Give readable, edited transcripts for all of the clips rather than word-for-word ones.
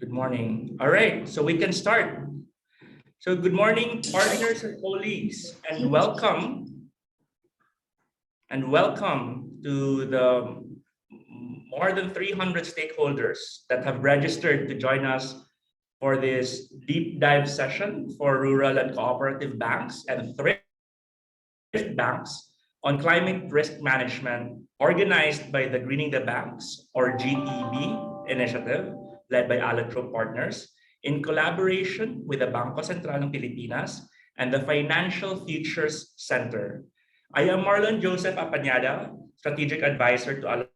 Good morning. All right, so we can start. So good morning, partners and colleagues, and welcome to the more than 300 stakeholders that have registered to join us for this deep dive session for rural and cooperative banks and thrift banks on climate risk management, organized by the Greening the Banks, or GTB initiative, led by Allotrope Partners, in collaboration with the Bangko Sentral ng Pilipinas and the Financial Futures Center. I am Marlon Joseph Apanyada, Strategic Advisor to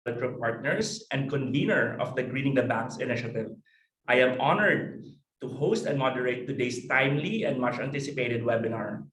Allotrope Partners and convener of the Greening the Banks initiative. I am honored to host and moderate today's timely and much anticipated webinar.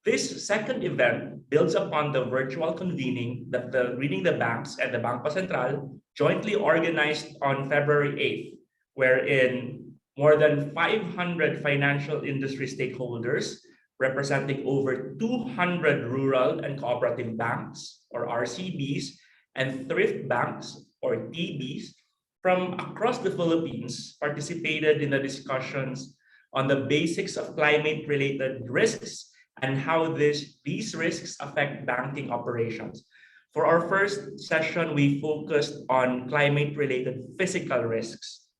This second event builds upon the virtual convening that the Greening the Banks and the Bangko Sentral jointly organized on February 8th, wherein more than 500 financial industry stakeholders representing over 200 rural and cooperative banks, or RCBs, and thrift banks, or TBs, from across the Philippines participated in the discussions on the basics of climate-related risks and how these risks affect banking operations. For our first session, we focused on climate-related physical risks.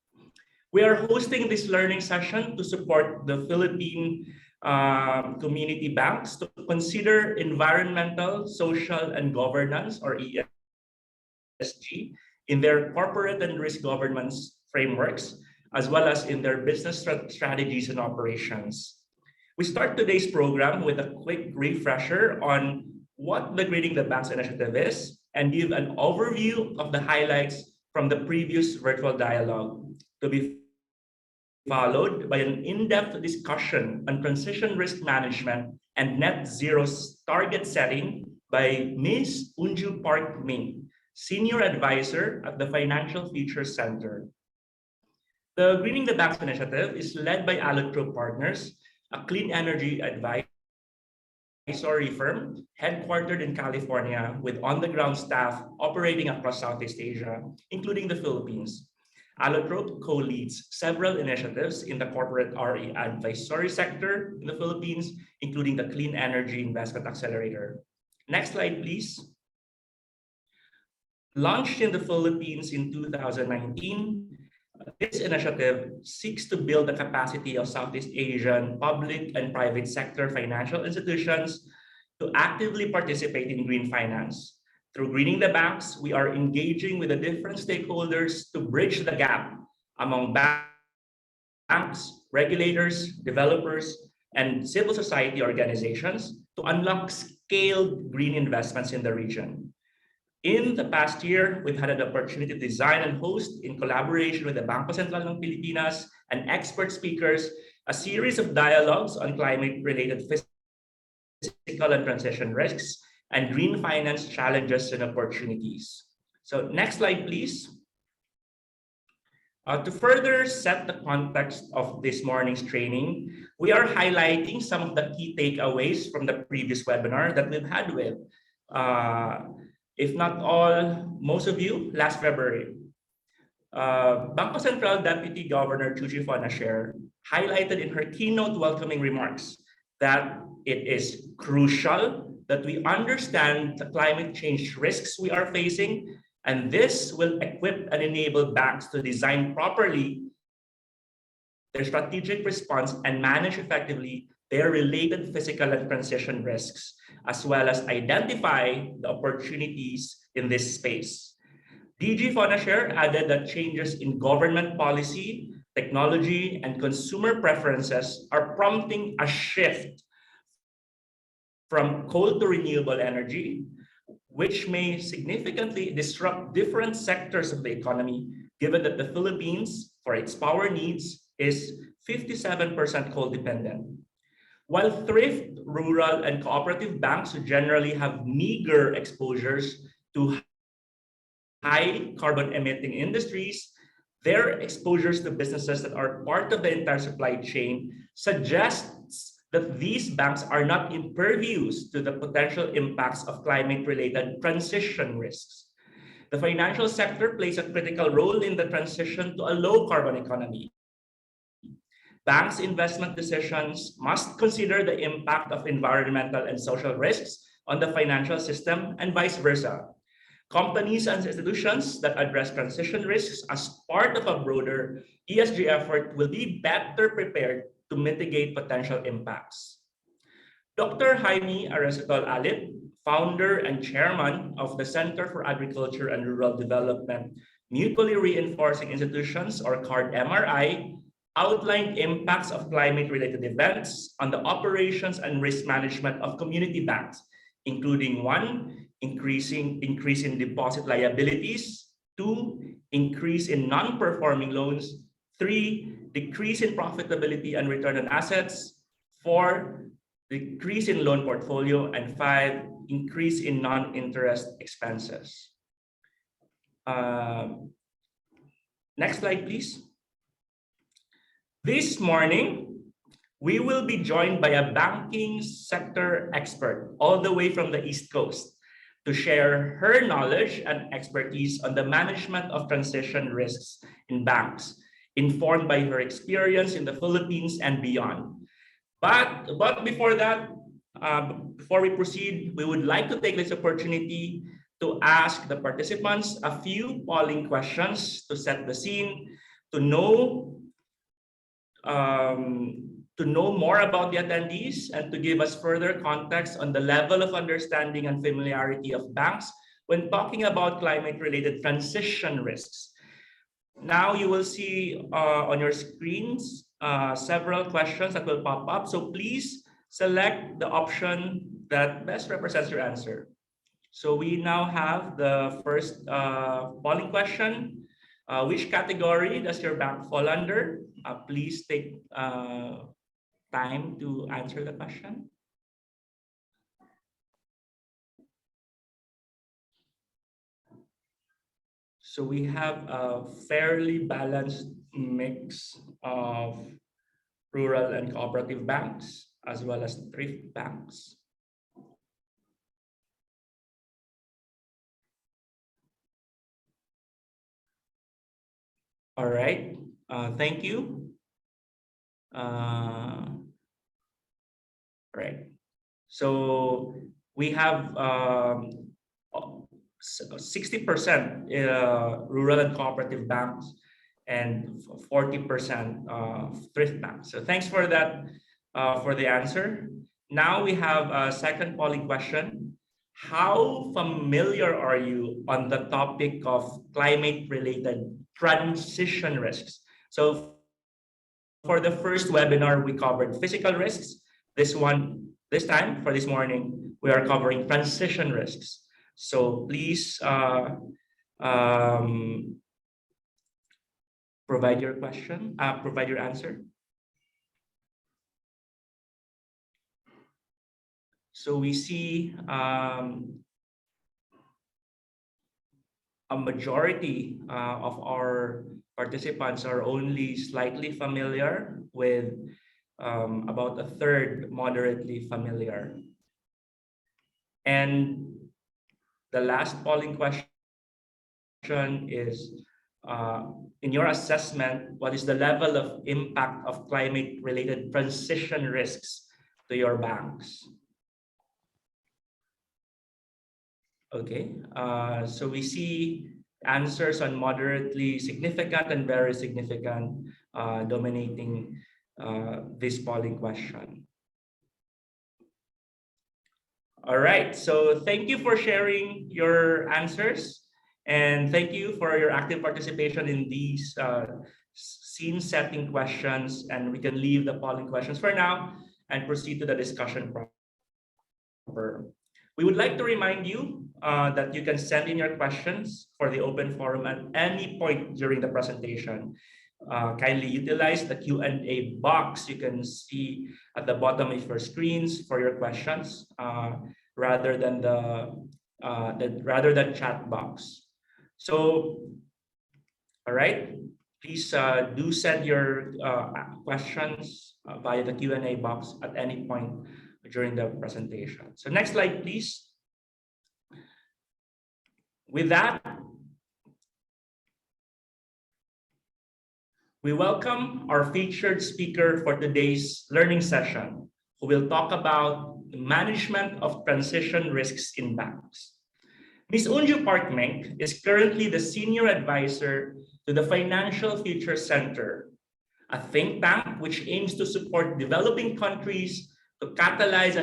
We are hosting this learning session to support the Philippine community banks to consider environmental, social, and governance, or ESG, in their corporate and risk governance frameworks, as well as in their business strategies and operations. We start today's program with a quick refresher on what the Greening the Banks initiative is and give an overview of the highlights from the previous virtual dialogue, to be followed by an in-depth discussion on transition risk management and net zero target setting by Ms. Unju Park Ming, Senior Advisor at the Financial Futures Center. The Greening the Banks initiative is led by Allotrope Partners, a clean energy advisory firm headquartered in California with on-the-ground staff operating across Southeast Asia, including the Philippines. Allotrope co-leads several initiatives in the corporate RE advisory sector in the Philippines, including the Clean Energy Investment Accelerator. Next slide, please. Launched in the Philippines in 2019, this initiative seeks to build the capacity of Southeast Asian public and private sector financial institutions to actively participate in green finance. Through Greening the Banks, we are engaging with the different stakeholders to bridge the gap among banks, regulators, developers, and civil society organizations to unlock scaled green investments in the region. In the past year, we've had an opportunity to design and host, in collaboration with the Bangko Sentral ng Pilipinas and expert speakers, a series of dialogues on climate-related physical and transition risks and green finance challenges and opportunities. So next slide, please. To further set the context of this morning's training, we are highlighting some of the key takeaways from the previous webinar that we've had with if not all, most of you, last February. Bangko Sentral Deputy Governor Chuchi Fonasher highlighted in her keynote welcoming remarks that it is crucial that we understand the climate change risks we are facing, and this will equip and enable banks to design properly their strategic response and manage effectively their related physical and transition risks, as well as identify the opportunities in this space. DG Fonasher added that changes in government policy, technology, and consumer preferences are prompting a shift from coal to renewable energy, which may significantly disrupt different sectors of the economy, given that the Philippines, for its power needs, is 57% coal dependent. While thrift, rural, and cooperative banks generally have meager exposures to high carbon emitting industries, their exposures to businesses that are part of the entire supply chain suggests that these banks are not impervious to the potential impacts of climate-related transition risks. The financial sector plays a critical role in the transition to a low-carbon economy. Banks' investment decisions must consider the impact of environmental and social risks on the financial system and vice versa. Companies and institutions that address transition risks as part of a broader ESG effort will be better prepared to mitigate potential impacts. Dr. Jaime Arrecital-Alip, founder and chairman of the Center for Agriculture and Rural Development Mutually Reinforcing Institutions, or CARD-MRI, outlined impacts of climate-related events on the operations and risk management of community banks, including 1, increase in deposit liabilities, 2, increase in non-performing loans, 3, decrease in profitability and return on assets, 4, decrease in loan portfolio, and 5, increase in non-interest expenses. Next slide, please. This morning, we will be joined by a banking sector expert all the way from the East Coast to share her knowledge and expertise on the management of transition risks in banks, informed by her experience in the Philippines and beyond. But before that, before we proceed, we would like to take this opportunity to ask the participants a few polling questions to set the scene, to know more about the attendees and to give us further context on the level of understanding and familiarity of banks when talking about climate-related transition risks. Now you will see on your screens several questions that will pop up. So please select the option that best represents your answer. So we now have the first polling question. Which category does your bank fall under? Please take time to answer the question. So we have a fairly balanced mix of rural and cooperative banks, as well as thrift banks. All right, thank you. All right, so we have 60% rural and cooperative banks and 40% thrift banks. So thanks for that, for the answer. Now we have a second polling question. How familiar are you on the topic of climate-related transition risks? So for the first webinar, we covered physical risks. This time, for this morning, we are covering transition risks. So please provide your question, provide your answer. So we see a majority of our participants are only slightly familiar with, about a third moderately familiar. And the last polling question is, in your assessment, what is the level of impact of climate-related transition risks to your banks? Okay, so we see answers on moderately significant and very significant dominating this polling question. All right, so thank you for sharing your answers, and thank you for your active participation in these scene setting questions, and we can leave the polling questions for now and proceed to the discussion proper. We would like to remind you that you can send in your questions for the open forum at any point during the presentation. Kindly utilize the Q&A box you can see at the bottom of your screens for your questions, rather than chat box. So, all right, please do send your questions via the Q&A box at any point during the presentation. So next slide, please. With that, We welcome our featured speaker for today's learning session, who will talk about the management of transition risks in banks. Ms. Unju Parkmeng is currently the Senior Advisor to the Financial Future Center, a think tank which aims to support developing countries to catalyze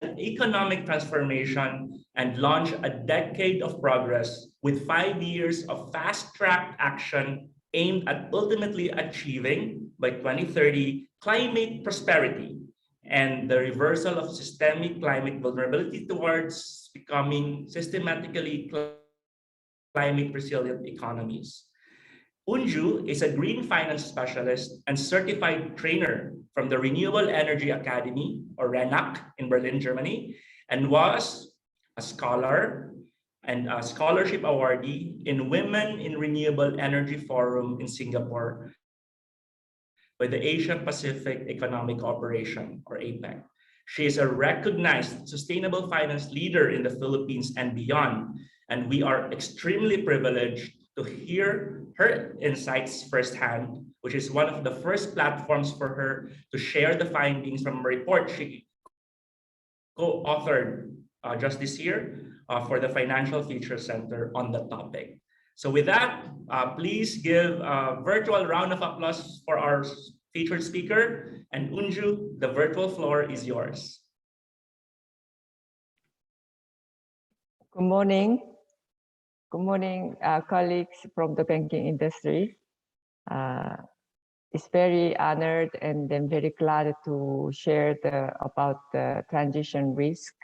an economic transformation and launch a decade of progress with 5 years of fast-track action aimed at ultimately achieving, by 2030, climate prosperity and the reversal of systemic climate vulnerability towards becoming systematically climate resilient economies. Unju is a green finance specialist and certified trainer from the Renewable Energy Academy, or RENAC, in Berlin, Germany, and was a scholar and a scholarship awardee in Women in Renewable Energy Forum in Singapore by the Asia Pacific Economic Cooperation, or APEC. She is a recognized sustainable finance leader in the Philippines and beyond, and we are extremely privileged to hear her insights firsthand, which is one of the first platforms for her to share the findings from a report she co-authored just this year for the Financial Future Center on the topic. So with that, please give a virtual round of applause for our featured speaker. And Unju, the virtual floor is yours. Good morning. Good morning, colleagues from the banking industry. It's very honored and I'm very glad to share about the transition risk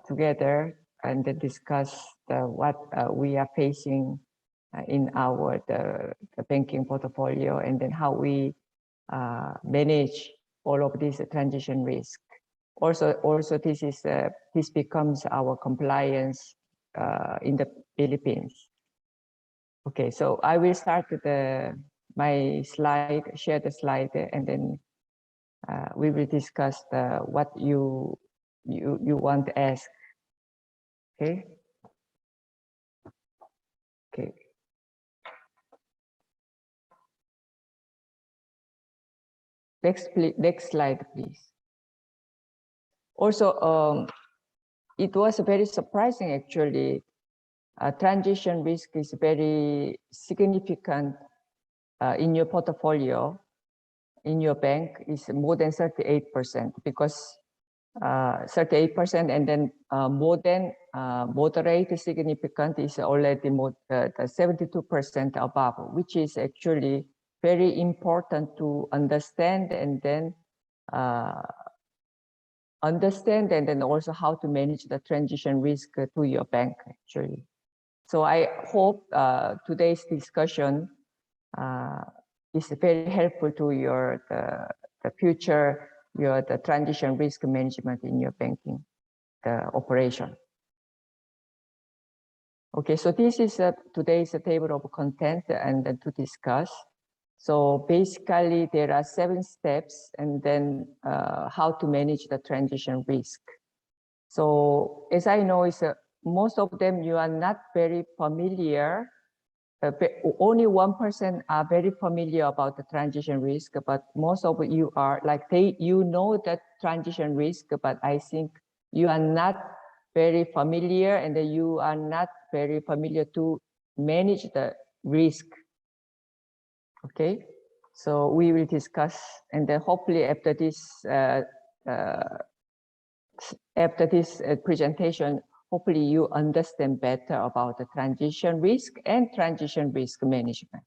together and then discuss what we are facing in our the banking portfolio, and then how we manage all of this transition risk. Also this becomes our compliance in the Philippines. Okay, so I will start with my slide, share the slide, and then we will discuss what you want to ask. Okay. Okay. Next slide, please. Also, it was very surprising actually. Transition risk is very significant in your portfolio, in your bank, is more than 38%, because 38%, and then more than moderate significant is already more 72% above, which is actually very important to understand, and then also how to manage the transition risk to your bank actually. So I hope today's discussion is very helpful to your the future, the transition risk management in your banking operation. Okay, so this is today's table of content and then to discuss. So basically there are 7 steps, and then how to manage the transition risk. So as I know, is most of them you are not very familiar. Only 1% are very familiar about the transition risk, but most of you are like you know that transition risk, but I think you are not very familiar, and you are not very familiar to manage the risk. Okay, so we will discuss, and then hopefully after this presentation, hopefully you understand better about the transition risk and transition risk management.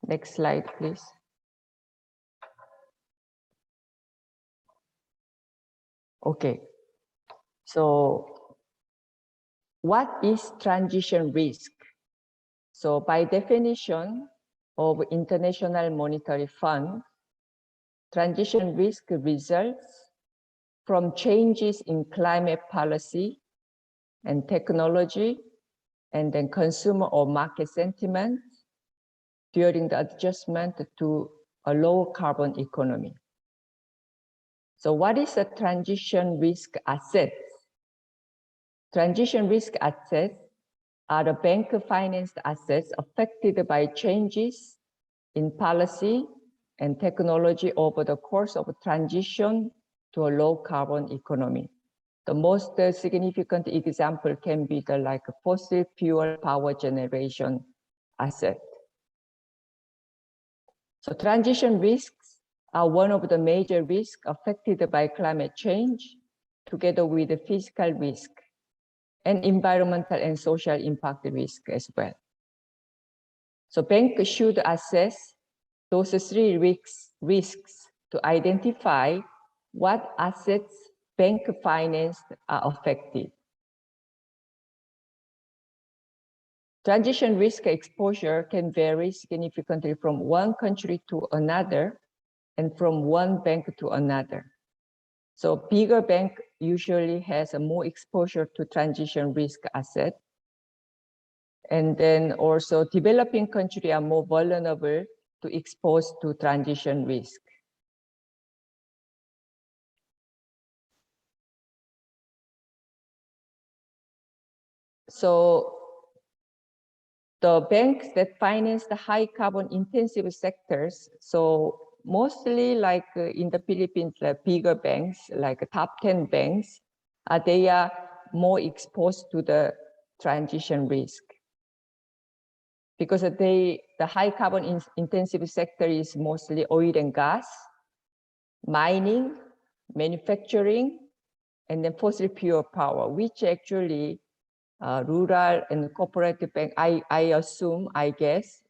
Next slide, please. Okay, so what is transition risk? So by definition of International Monetary Fund, transition risk results from changes in climate policy and technology, and then consumer or market sentiment during the adjustment to a low carbon economy. So what is a transition risk asset? Transition risk asset are the bank-financed assets affected by changes in policy and technology over the course of transition to a low-carbon economy. The most significant example can be the fossil fuel power generation asset. So transition risks are one of the major risks affected by climate change, together with the physical risk and environmental and social impact risk as well. So banks should assess those three risks to identify what assets bank financed are affected. Transition risk exposure can vary significantly from one country to another and from one bank to another. So bigger bank usually has a more exposure to transition risk asset. And then also developing countries are more vulnerable to expose to transition risk. So the banks that finance the high carbon intensive sectors, so mostly in the Philippines, bigger banks, like top 10 banks, they are more exposed to the transition risk. Because the high carbon intensive sector is mostly oil and gas, mining, manufacturing, and then fossil fuel power, which actually rural and cooperative bank, I guess,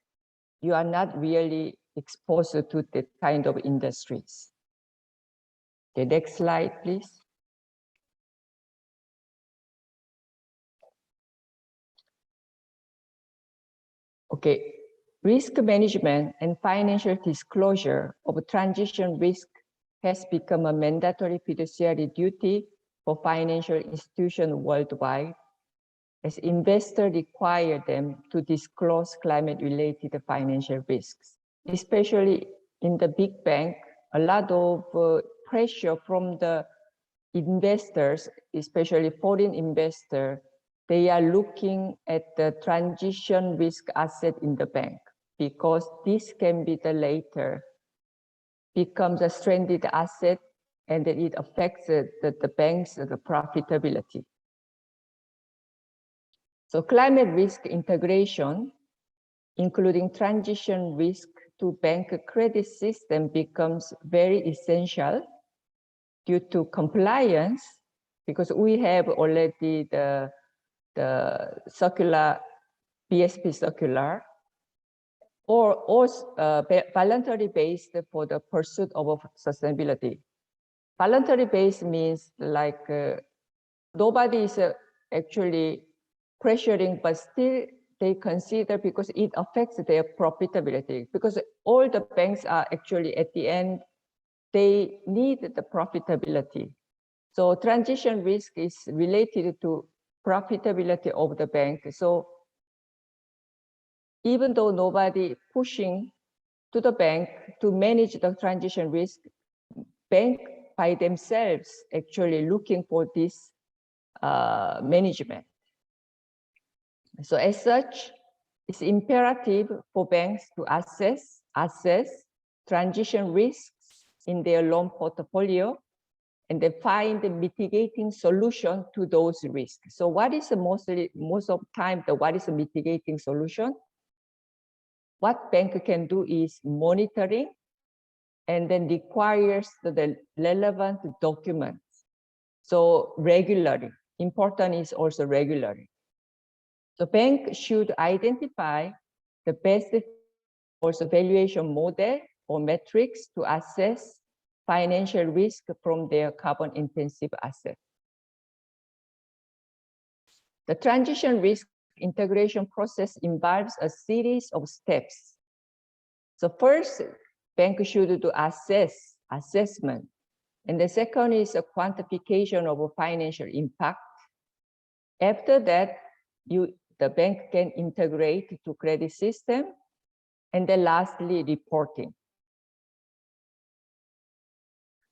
you are not really exposed to that kind of industries. The next slide, please. Okay, risk management and financial disclosure of transition risk has become a mandatory fiduciary duty for financial institutions worldwide, as investors require them to disclose climate-related financial risks. Especially in the big bank, a lot of pressure from the investors, especially foreign investors, they are looking at the transition risk asset in the bank, because this can be the later becomes a stranded asset, and then it affects the bank's profitability. So climate risk integration, including transition risk to bank credit system, becomes very essential due to compliance, because we have already the circular BSP circular, or voluntary based for the pursuit of sustainability. Voluntary based means nobody is actually pressuring, but still they consider, because it affects their profitability, because all the banks are actually at the end, they need the profitability. So transition risk is related to profitability of the bank. So even though nobody pushing to the bank to manage the transition risk, bank by themselves actually looking for this management. So as such, it's imperative for banks to assess transition risks in their loan portfolio, and then find the mitigating solution to those risks. So what is most of the time, what is the mitigating solution? What bank can do is monitoring, and then requires the relevant documents. So regularly, important is also regularly. The bank should identify the best also valuation model or metrics to assess financial risk from their carbon intensive assets. The transition risk integration process involves a series of steps. So first, bank should do assessment. And the second is a quantification of a financial impact. After that, the bank can integrate to credit system. And then lastly, reporting.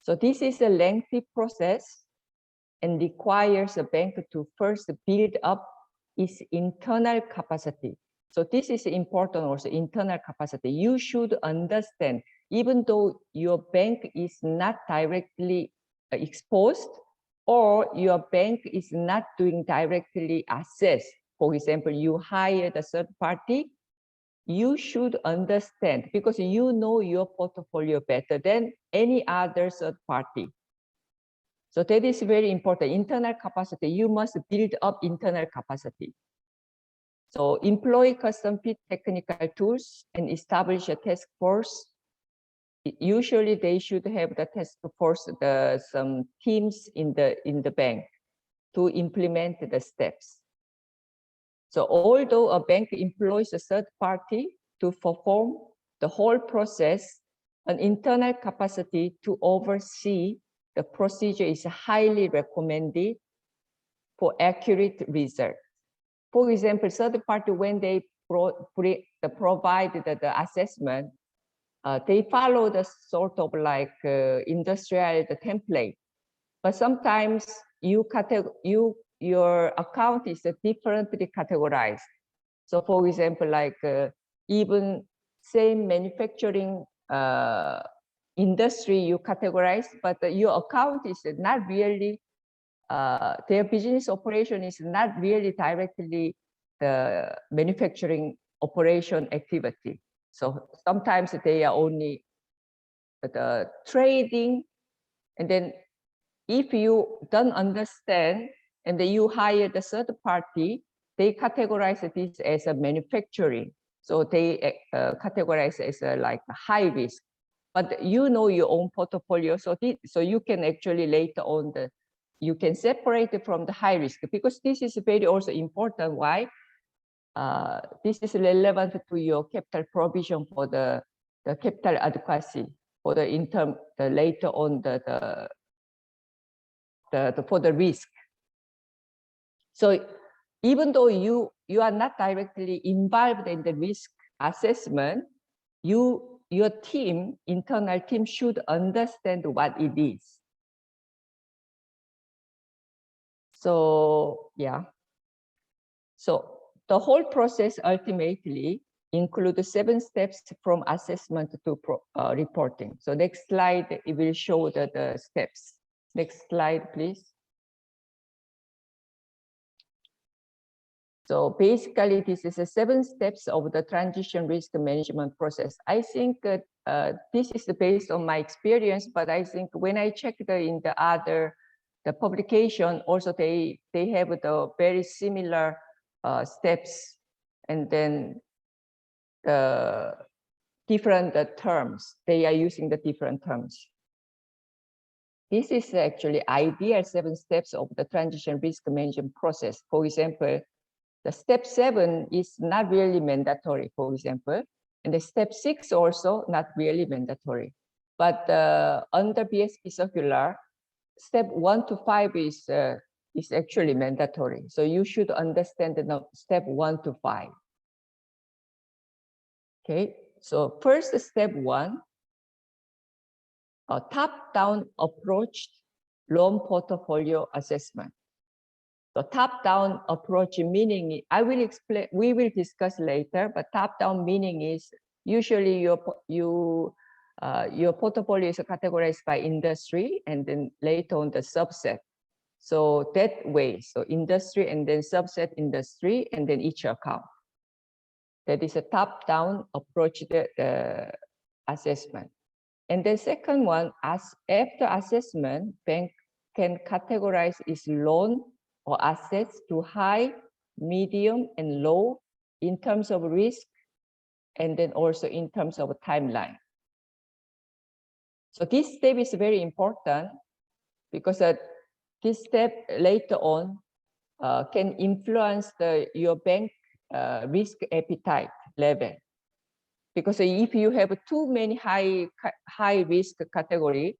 So this is a lengthy process and requires a bank to first build up is internal capacity. So this is important also, internal capacity. You should understand, even though your bank is not directly exposed, or your bank is not doing directly assess. For example, you hire the third party, you should understand, because you know your portfolio better than any other third party. So that is very important. Internal capacity, you must build up internal capacity. So employ custom fit technical tools and establish a task force. Usually they should have the task force, some teams in the bank to implement the steps. So although a bank employs a third party to perform the whole process, an internal capacity to oversee the procedure is highly recommended for accurate results. For example, third party, when they provide the assessment, they follow the sort of like industrial template, but sometimes your account is differently categorized. So for example, like even same manufacturing industry you categorize, but your account is not really, their business operation is not really directly the manufacturing operation activity. So sometimes they are only the trading, and then if you don't understand and then you hire the third party, they categorize this as a manufacturing. So they categorize as like a high risk. But you know your own portfolio, so you can actually later on you can separate it from the high risk, because this is very also important. Why? This is relevant to your capital provision for the capital adequacy for the later on for the risk. So even though you are not directly involved in the risk assessment, your internal team should understand what it is. So yeah. So the whole process ultimately includes 7 steps from assessment to reporting. So next slide, it will show the steps. Next slide, please. So basically, this is the 7 steps of the transition risk management process. I think this is based on my experience, but I think when I checked in the publication, also they have the very similar steps, and then the different terms. They are using the different terms. This is actually ideal 7 steps of the transition risk management process. For example, the step 7 is not really mandatory, for example, and the step 6 also not really mandatory. But under BSP circular, step 1 to 5 is actually mandatory. So you should understand the step 1 to 5. Okay, so first step 1, a top-down approach loan portfolio assessment. The top-down approach meaning, I will explain, we will discuss later, but top-down meaning is usually your portfolio is categorized by industry and then later on the subset. So that way, so industry and then subset industry and then each account. That is a top-down approach the assessment. And the second one, after assessment, bank can categorize its loan or assets to high, medium, and low in terms of risk, and then also in terms of timeline. So this step is very important because this step later on can influence your bank risk appetite level. Because if you have too many high risk category,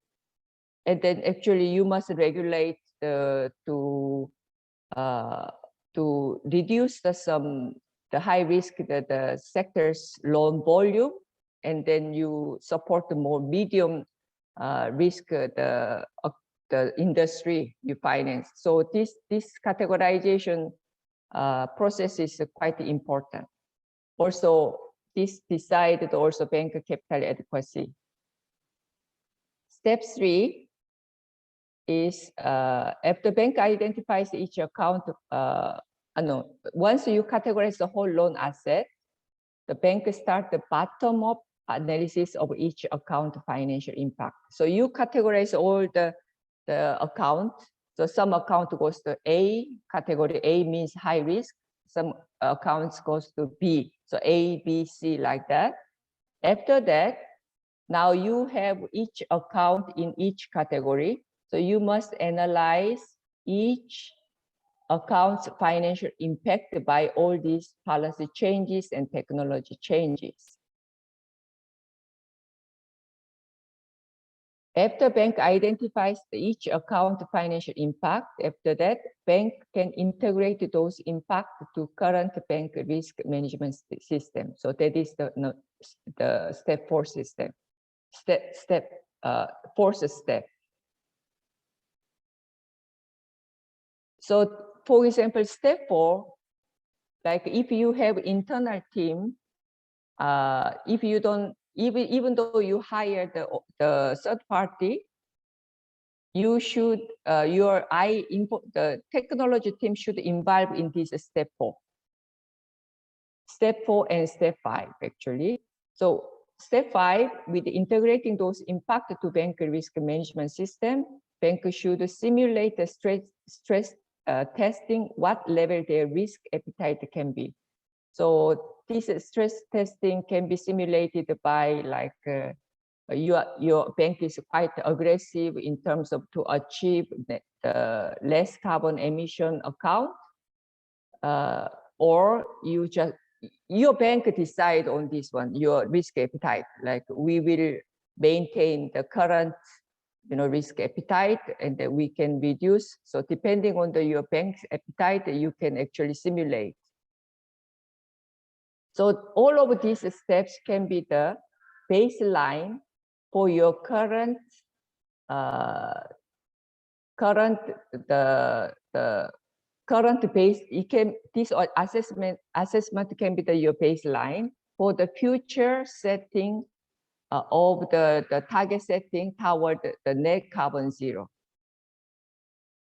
and then actually you must regulate to reduce the high risk the sector's loan volume, and then you support the more medium risk the industry you finance. So this categorization process is quite important. Also, this decided also bank capital adequacy. Step 3 is if the bank identifies each account, once you categorize the whole loan asset, the bank start the bottom-up analysis of each account financial impact. So you categorize all the account. So some account goes to A category. A means high risk. Some accounts goes to B. So A, B, C like that. After that, now you have each account in each category. So you must analyze each account's financial impact by all these policy changes and technology changes. After bank identifies each account financial impact, after that, bank can integrate those impact to current bank risk management system. So that is the step 4 system. Fourth step. So for example, step 4, like if you have internal team, if you don't, even though you hire the third party, you should, the technology team should involve in this step 4. Step 4 and step 5 actually. So step 5, with integrating those impact to bank risk management system, bank should simulate the stress testing what level their risk appetite can be. So this stress testing can be simulated by like your bank is quite aggressive in terms of to achieve the less carbon emission account, or your bank decide on this one, your risk appetite, like we will maintain the current risk appetite and that we can reduce. So depending on your bank's appetite, you can actually simulate. So all of these steps can be the baseline for your current base. This assessment can be your baseline for the future setting of the target setting toward the net carbon zero.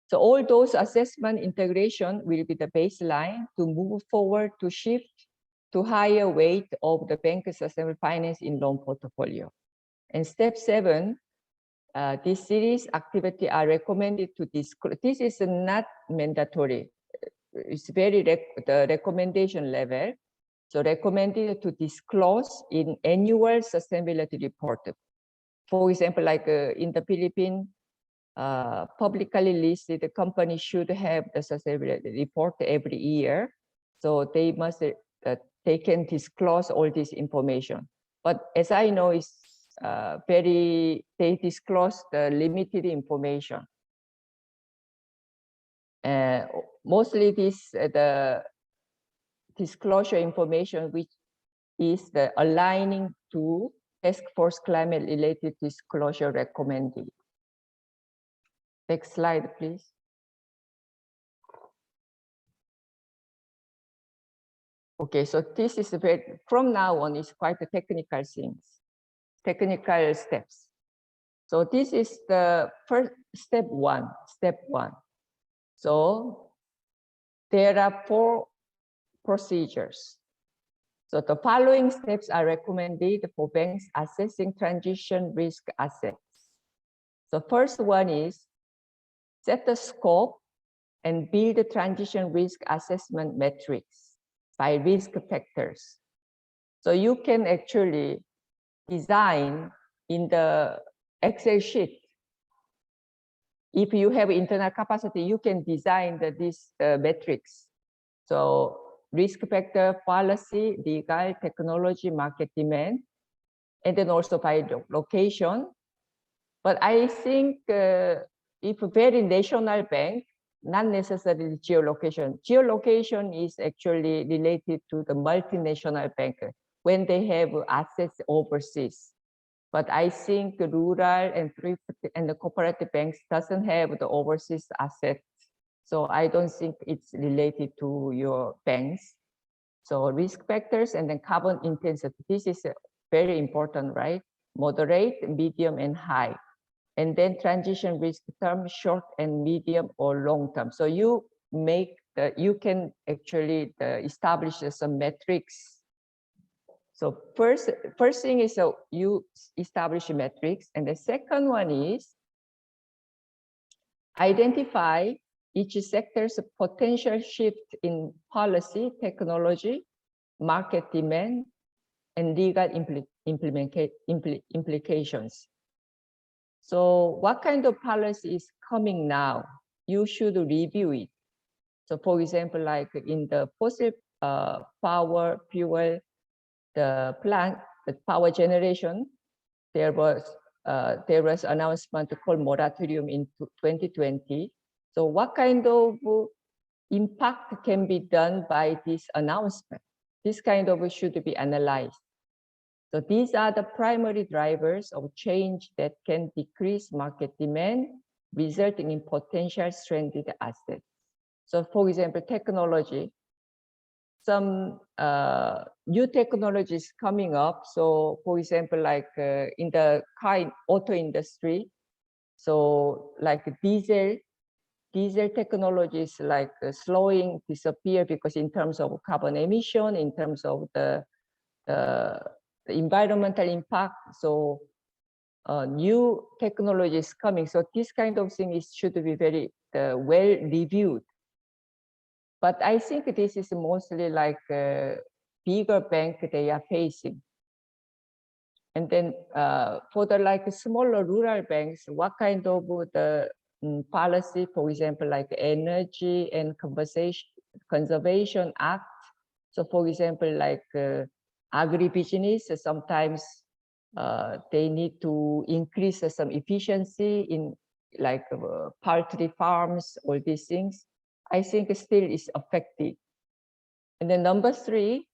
So all those assessment integration will be the baseline to move forward to shift to higher weight of the bank sustainable finance in loan portfolio. And step 7, this series activity are recommended to disclose. This is not mandatory. It's very the recommendation level. So recommended to disclose in annual sustainability report. For example, like in the Philippines, publicly listed company should have the sustainability report every year. So they must, they can disclose all this information. But as I know, it's they disclose the limited information. Mostly the disclosure information, which is the aligning to Task Force Climate Related Disclosure recommended. Next slide, please. Okay, so this is from now on, it's quite a technical things, technical steps. So this is the first step one. So there are 4 procedures. So the following steps are recommended for banks assessing transition risk assets. The first one is set the scope and build the transition risk assessment metrics by risk factors. So you can actually design in the Excel sheet. If you have internal capacity, you can design these metrics. So risk factor, policy, legal, technology, market demand, and then also by location. But I think if a very national bank, not necessarily geolocation. Geolocation is actually related to the multinational bank when they have assets overseas. But I think rural and Thrift and the cooperative banks doesn't have the overseas assets. So I don't think it's related to your banks. So risk factors and then carbon intensity. This is very important, right? Moderate, medium, and high. And then transition risk term, short and medium or long term. So you can actually establish some metrics. So first thing is, so you establish metrics, and the second one is identify each sector's potential shift in policy, technology, market demand, and legal implications. So what kind of policy is coming now? You should review it. So for example, like in the fossil power fuel, the power generation, there was announcement to call moratorium in 2020. So what kind of impact can be done by this announcement? This kind of should be analyzed. So these are the primary drivers of change that can decrease market demand, resulting in potential stranded assets. So for example, technology, some new technologies coming up. So for example, like in the auto industry, so like diesel technologies like slowing disappear because in terms of carbon emission, in terms of the environmental impact. So new technologies coming. So this kind of thing should be very well reviewed. But I think this is mostly like bigger bank they are facing. And then for the like smaller rural banks, what kind of the policy, for example, like Energy and Conservation Act. So for example, like agribusiness, sometimes they need to increase some efficiency in like poultry farms, all these things. I think still is affected. And then number three,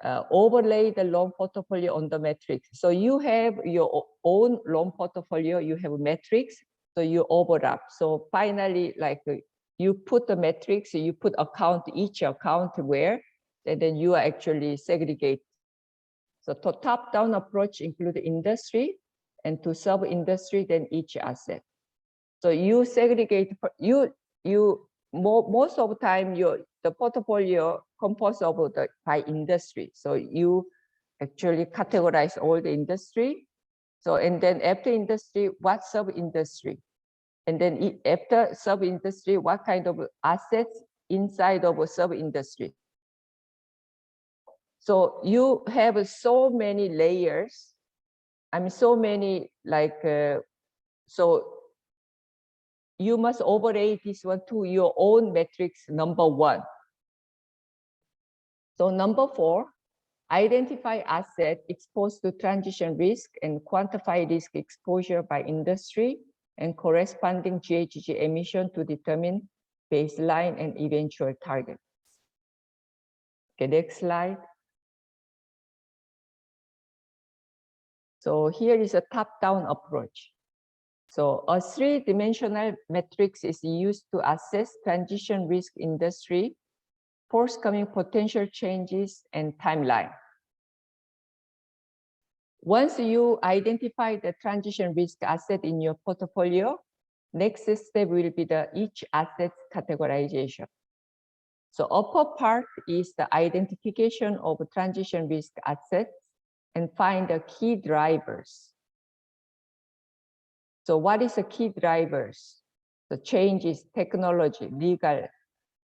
overlay the loan portfolio on the metrics. So you have your own loan portfolio, you have metrics, so you overlap. So finally, like you put the metrics, you put each account where, and then you actually segregate. So to top-down approach include industry, and to sub-industry, then each asset. So you segregate, most of the time, the portfolio composed of by industry. So you actually categorize all the industry. So, and then after industry, what sub-industry? And then after sub-industry, what kind of assets inside of a sub-industry? So you have so many layers. I mean, so many like, so you must overlay this one to your own metrics, number one. So number four, identify asset exposed to transition risk and quantify risk exposure by industry and corresponding GHG emission to determine baseline and eventual target. Okay, next slide. So here is a top-down approach. So a three-dimensional matrix is used to assess transition risk industry, forthcoming potential changes, and timeline. Once you identify the transition risk asset in your portfolio, next step will be each asset's categorization. So upper part is the identification of transition risk assets and find the key drivers. So what is the key drivers? The changes, technology, legal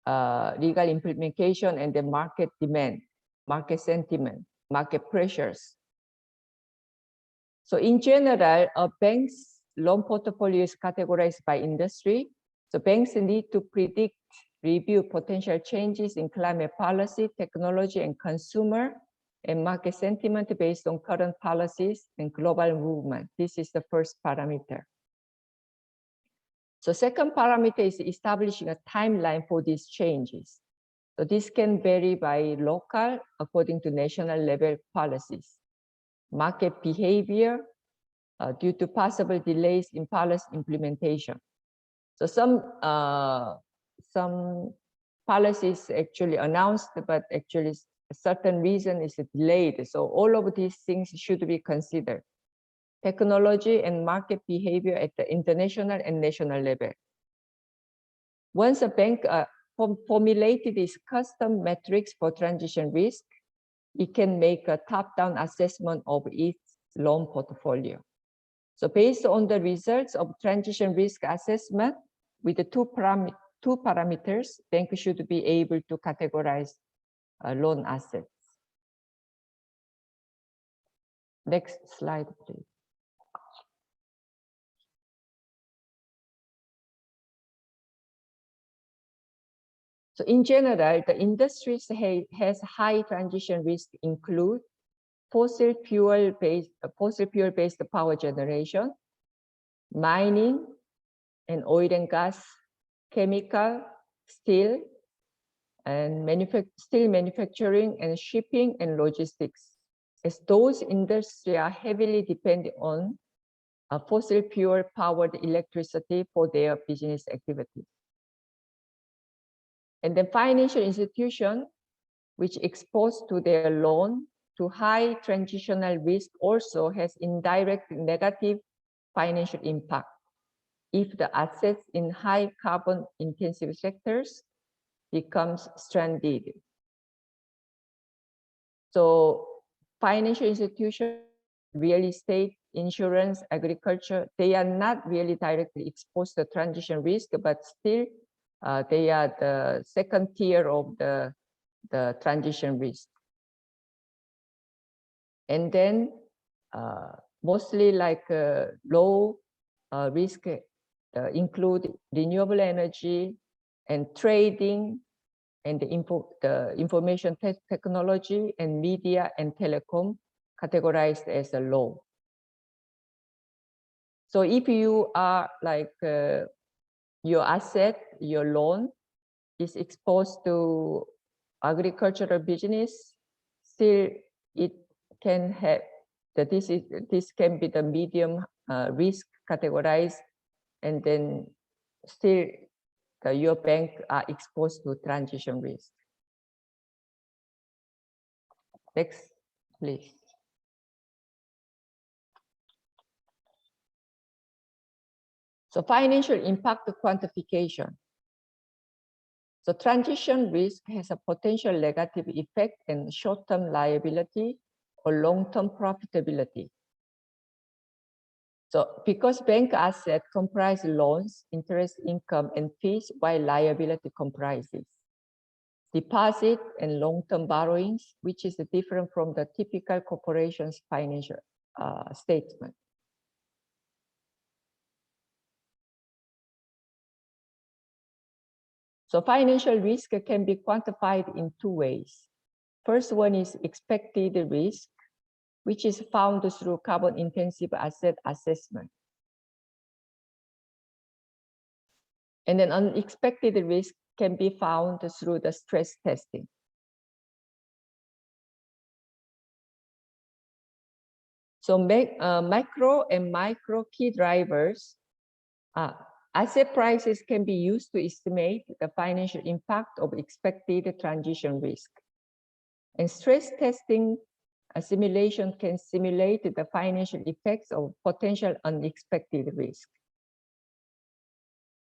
implementation, and the market demand, market sentiment, market pressures. So in general, a bank's loan portfolio is categorized by industry. So banks need to predict, review potential changes in climate policy, technology, and consumer and market sentiment based on current policies and global movement. This is the first parameter. So second parameter is establishing a timeline for these changes. So this can vary by local according to national level policies. Market behavior due to possible delays in policy implementation. So some policies actually announced, but actually a certain reason is delayed. So all of these things should be considered. Technology and market behavior at the international and national level. Once a bank formulated its custom metrics for transition risk, it can make a top-down assessment of its loan portfolio. So based on the results of transition risk assessment with the two parameters, bank should be able to categorize loan assets. Next slide, please. So in general, the industries has high transition risk include fossil fuel-based power generation, mining and oil and gas, chemical, steel, and steel manufacturing and shipping and logistics, as those industries are heavily dependent on fossil fuel-powered electricity for their business activities. And the financial institution, which exposed to their loan to high transitional risk, also has indirect negative financial impact if the assets in high carbon intensive sectors becomes stranded. So financial institutions, real estate, insurance, agriculture, they are not really directly exposed to transition risk, but still they are the second tier of the transition risk. And then mostly like low risk include renewable energy and trading and the information technology and media and telecom categorized as a low. So if you are like your asset, your loan is exposed to agricultural business, still it can have that this can be the medium risk categorized, and then still your bank are exposed to transition risk. Next, please. So financial impact quantification. So transition risk has a potential negative effect in short-term liability or long-term profitability. So because bank assets comprise loans, interest income, and fees, while liability comprises deposit and long-term borrowings, which is different from the typical corporation's financial statement. So financial risk can be quantified in two ways. First one is expected risk, which is found through carbon-intensive asset assessment. And then unexpected risk can be found through the stress testing. So macro and micro key drivers, asset prices can be used to estimate the financial impact of expected transition risk. And stress testing simulation can simulate the financial effects of potential unexpected risk.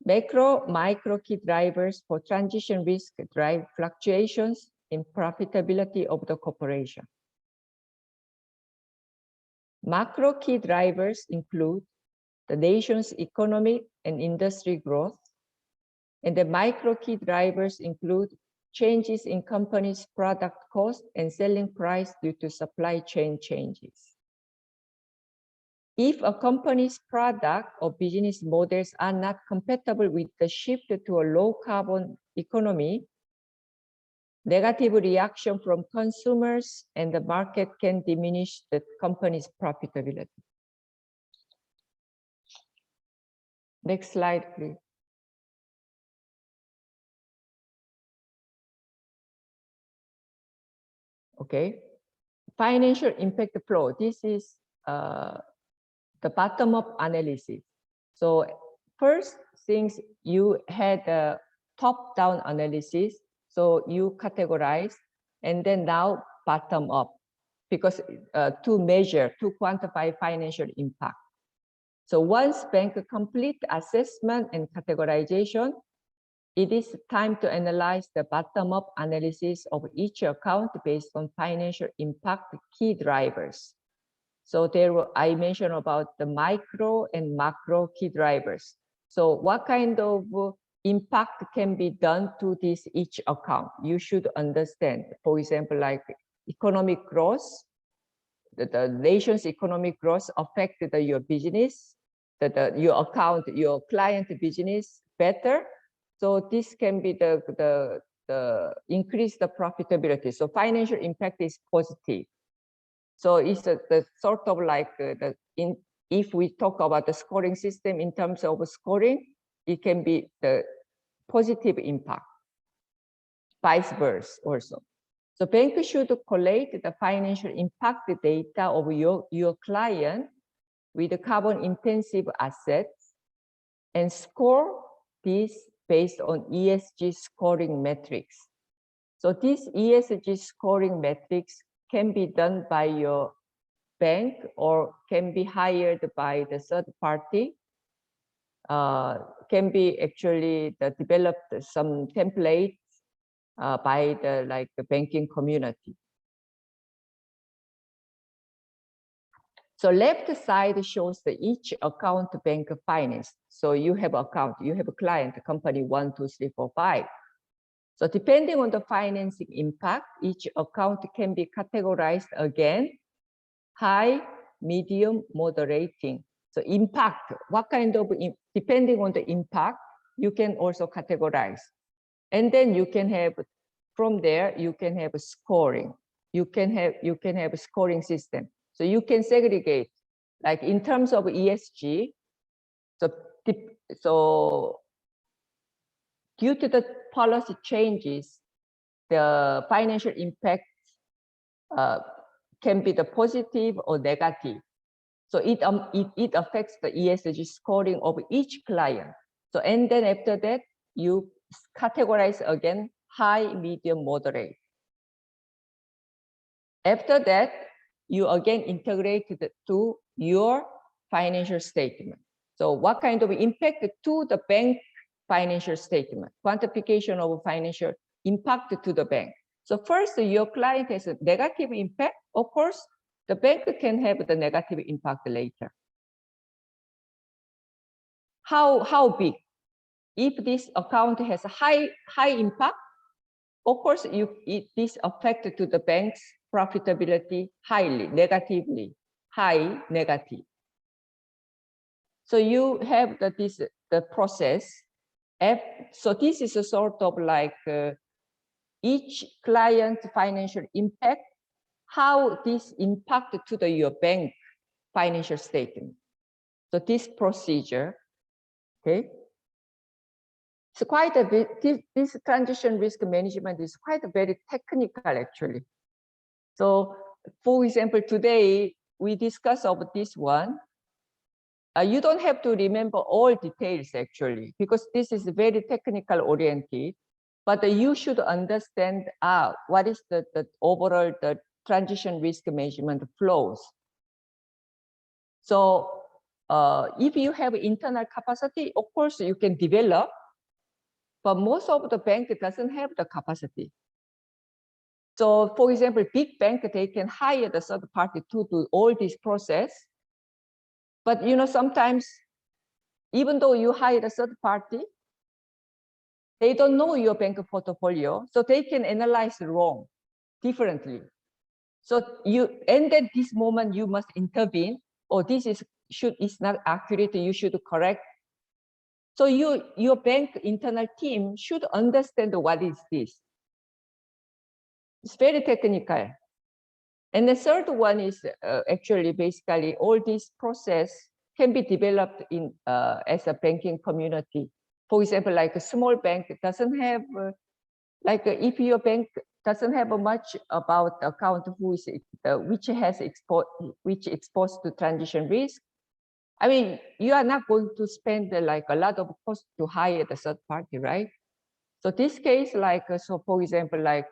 Macro, micro key drivers for transition risk drive fluctuations in profitability of the corporation. Macro key drivers include the nation's economic and industry growth, and the micro key drivers include changes in companies' product cost and selling price due to supply chain changes. If a company's product or business models are not compatible with the shift to a low carbon economy, negative reaction from consumers and the market can diminish the company's profitability. Next slide, please. Okay, financial impact flow. This is the bottom-up analysis. So first things you had top-down analysis. So you categorize, and then now bottom up, because to measure, to quantify financial impact. So once bank complete assessment and categorization, it is time to analyze the bottom-up analysis of each account based on financial impact key drivers. So I mentioned about the micro and macro key drivers. So what kind of impact can be done to this each account? You should understand, for example, like economic growth, the nation's economic growth affected your business, your account, your client business better. So this can be the increase the profitability. So financial impact is positive. So it's the sort of like if we talk about the scoring system in terms of scoring, it can be the positive impact, vice versa also. So bank should collate the financial impact data of your client with the carbon intensive assets and score this based on ESG scoring metrics. So these ESG scoring metrics can be done by your bank or can be hired by the third party, can be actually developed some templates by the banking community. So left side shows each account bank finance. So you have account, you have a client, company 1, 2, 3, 4, 5. So depending on the financing impact, each account can be categorized again, high, medium, moderating. So impact, what kind of, depending on the impact, you can also categorize. And then you can have, from there, you can have a scoring. You can have a scoring system. So you can segregate, like in terms of ESG. So due to the policy changes, the financial impact can be the positive or negative. So it affects the ESG scoring of each client. So and then after that, you categorize again high, medium, moderate. After that, you again integrate it to your financial statement. So what kind of impact to the bank financial statement, quantification of financial impact to the bank. So first, your client has a negative impact. Of course, the bank can have the negative impact later. How big? If this account has a high impact, of course, this affected to the bank's profitability highly, negatively, high, negative. So you have the process. So this is a sort of like each client financial impact, how this impact to your bank financial statement. So this procedure, okay. It's quite a bit, this transition risk management is quite very technical actually. So for example, today we discuss about this one. You don't have to remember all details actually, because this is very technical oriented, but you should understand what is the overall transition risk management flows. So if you have internal capacity, of course you can develop, but most of the bank doesn't have the capacity. So for example, big bank, they can hire the third party to do all this process. But sometimes, even though you hire the third party, they don't know your bank portfolio, so they can analyze wrong, differently. So and at this moment you must intervene, or this is not accurate, you should correct. So your bank internal team should understand what is this. It's very technical. And the third one is actually basically all this process can be developed in as a banking community. For example, like a small bank doesn't have, if your bank doesn't have much about the account which exposed to transition risk, I mean, you are not going to spend like a lot of cost to hire the third party, right? So this case, like, so for example, like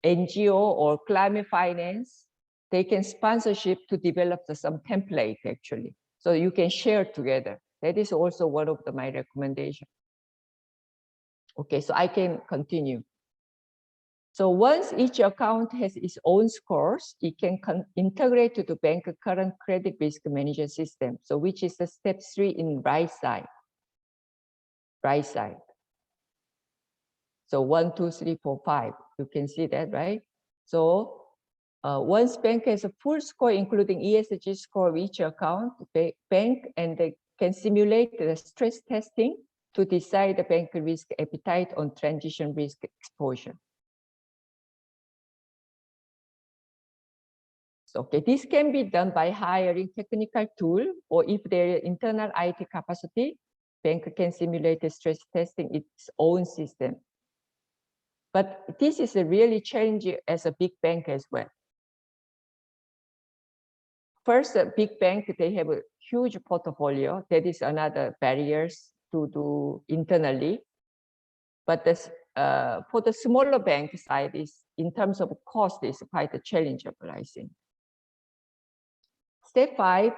NGO or climate finance, they can sponsorship to develop some template actually. So you can share together. That is also one of my recommendation. Okay, so I can continue. So once each account has its own scores, it can integrate to the bank current credit risk management system. So which is the step 3 in right side. Right side. So 1, 2, 3, 4, 5. You can see that, right? So once bank has a full score, including ESG score of each account, bank and they can simulate the stress testing to decide the bank risk appetite on transition risk exposure. So, okay, this can be done by hiring technical tool, or if there is internal IT capacity, bank can simulate the stress testing its own system. But this is a really challenging as a big bank as well. First, a big bank, they have a huge portfolio. That is another barriers to do internally. But this, for the smaller bank side, is in terms of cost, is quite challengeable, I think. Step 5,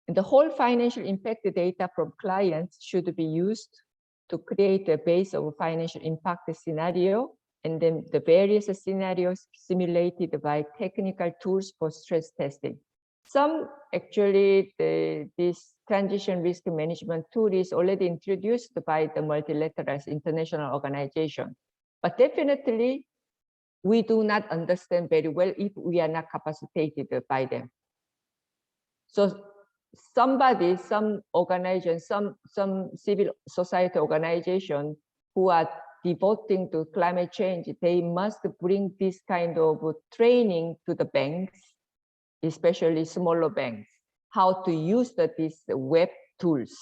the whole financial impact data from clients should be used to create a base of financial impact scenario, and then the various scenarios simulated by technical tools for stress testing. Some actually, this transition risk management tool is already introduced by the multilateral international organization, but definitely we do not understand very well if we are not capacitated by them. So somebody, some organization, some civil society organization who are devoting to climate change, they must bring this kind of training to the banks, especially smaller banks, how to use these web tools.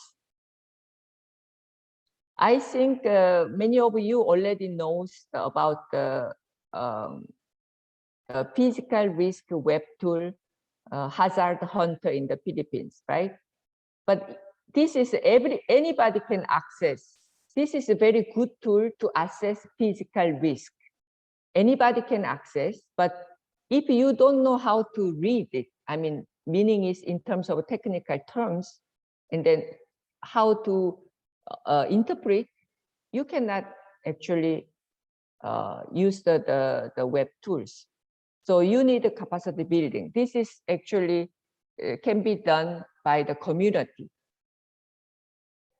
I think many of you already knows about the physical risk web tool, Hazard Hunter in the Philippines, right? But this is anybody can access. This is a very good tool to assess physical risk. Anybody can access, but if you don't know how to read it, I mean, meaning is in terms of technical terms, and then how to interpret, you cannot actually use the web tools. So you need a capacity building. This is actually can be done by the community.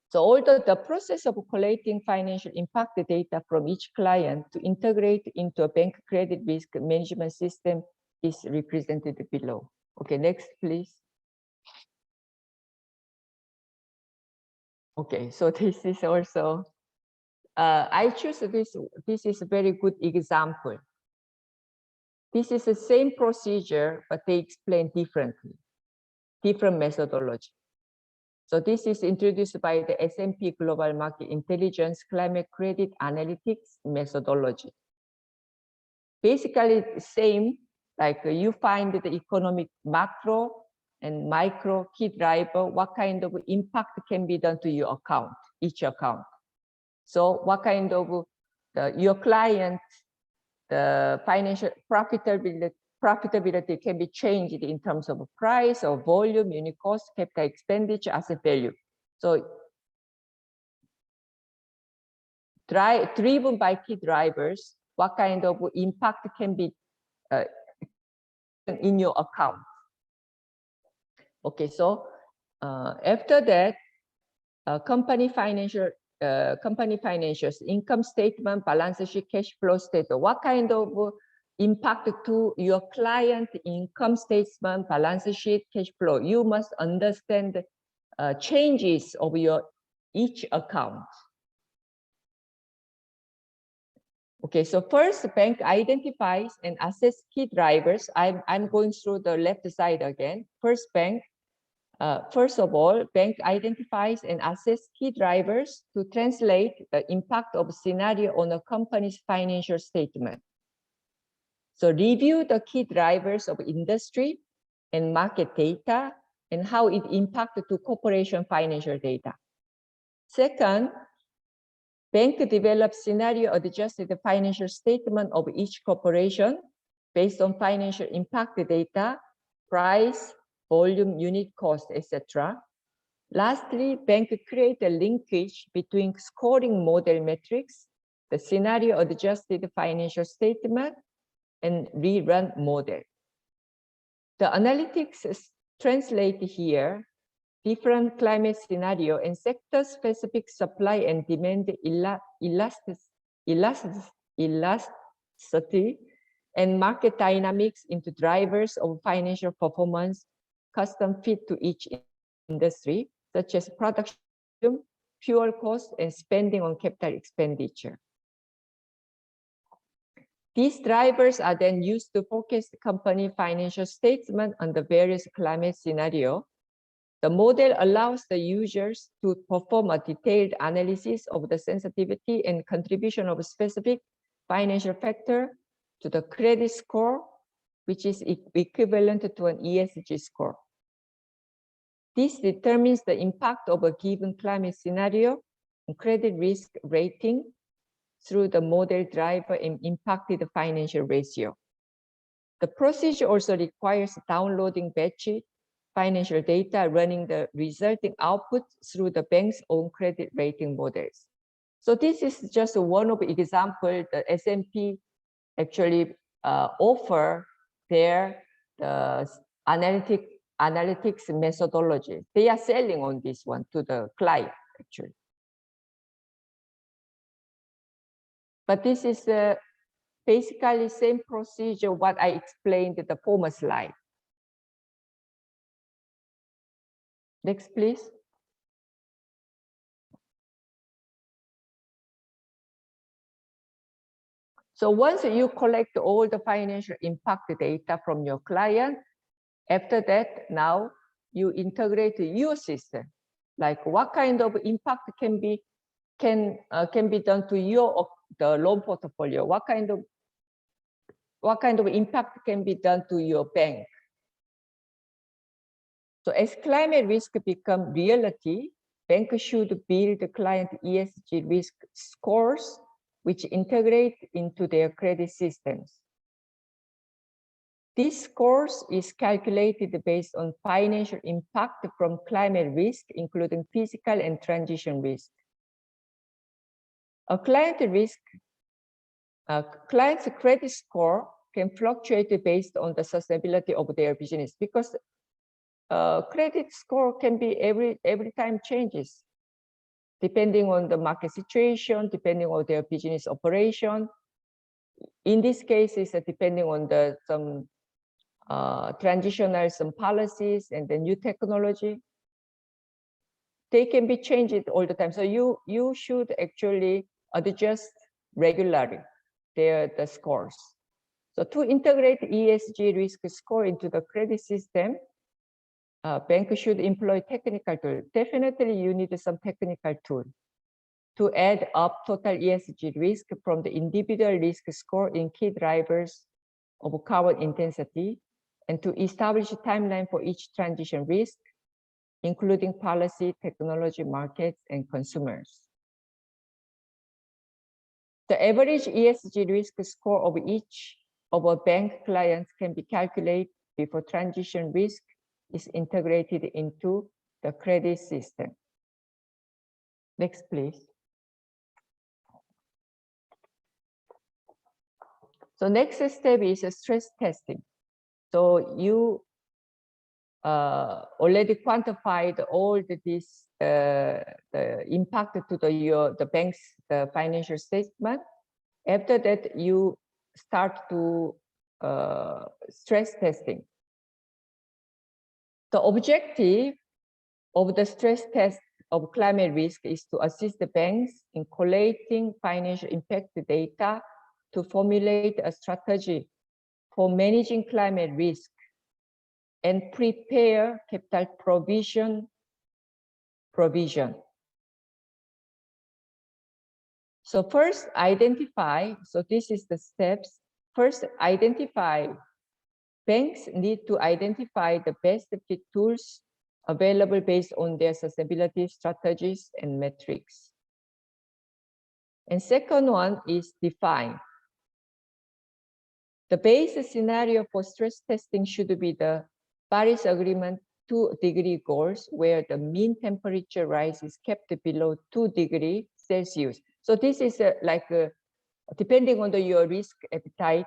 So although the process of collecting financial impact data from each client to integrate into a bank credit risk management system is represented below. Okay, next, please. Okay, so this is also, I choose this. This is a very good example. This is the same procedure, but they explain differently, different methodology. So this is introduced by the S&P Global Market Intelligence Climate Credit Analytics methodology. Basically, the same, like you find the economic macro and micro key driver, what kind of impact can be done to your account, each account. So what kind of your client, the financial profitability can be changed in terms of price or volume, unit cost, capital expenditure, asset value. So driven by key drivers, what kind of impact can be in your account. Okay, so after that, company financials, income statement, balance sheet, cash flow statement, what kind of impact to your client income statement, balance sheet, cash flow. You must understand changes of your each account. Okay, so first, bank identifies and assess key drivers. I'm going through the left side again. First, bank. First of all, bank identifies and assess key drivers to translate the impact of scenario on a company's financial statement. So review the key drivers of industry and market data and how it impacted to corporation financial data. Second, Bank develops scenario-adjusted financial statement of each corporation based on financial impact data, price, volume, unit cost, etc. Lastly, bank create a linkage between scoring model metrics, the scenario-adjusted financial statement, and rerun model. The analytics translate here different climate scenario and sector-specific supply and demand elasticity and market dynamics into drivers of financial performance custom fit to each industry, such as production, fuel cost, and spending on capital expenditure. These drivers are then used to forecast the company financial statement under various climate scenarios. The model allows the users to perform a detailed analysis of the sensitivity and contribution of a specific financial factor to the credit score, which is equivalent to an ESG score. This determines the impact of a given climate scenario on credit risk rating through the model driver and impacted financial ratio. The procedure also requires downloading batch financial data, running the resulting output through the bank's own credit rating models. So this is just one of the examples that S&P actually offer their analytics methodology. They are selling on this one to the client, actually. But this is basically same procedure what I explained in the former slide. Next, please. So once you collect all the financial impact data from your client, after that, now you integrate your system. Like what kind of impact can be done to your the loan portfolio? What kind of impact can be done to your bank? So as climate risk become reality, banks should build client ESG risk scores, which integrate into their credit systems. These scores is calculated based on financial impact from climate risk, including physical and transition risk. A client's credit score can fluctuate based on the sustainability of their business because credit score can be every time changes, depending on the market situation, depending on their business operation. In this case, it's depending on some transitional policies and the new technology. They can be changed all the time. So you should actually adjust regularly the scores. So to integrate ESG risk score into the credit system, bank should employ technical tool. Definitely you need some technical tool to add up total ESG risk from the individual risk score in key drivers of carbon intensity and to establish a timeline for each transition risk, including policy, technology, markets, and consumers. The average ESG risk score of each of our bank clients can be calculated before transition risk is integrated into the credit system. Next, please. So next step is stress testing. So you already quantified all this the impact to the bank's financial statement. After that, you start to stress testing. The objective of the stress test of climate risk is to assist the banks in collating financial impact data to formulate a strategy for managing climate risk and prepare capital provision. So first identify, so this is the steps. First identify, banks need to identify the best fit tools available based on their sustainability strategies and metrics. And second one is define. The base scenario for stress testing should be the Paris Agreement 2-degree goals, where the mean temperature rise is kept below 2 degrees Celsius. So this is depending on your risk appetite,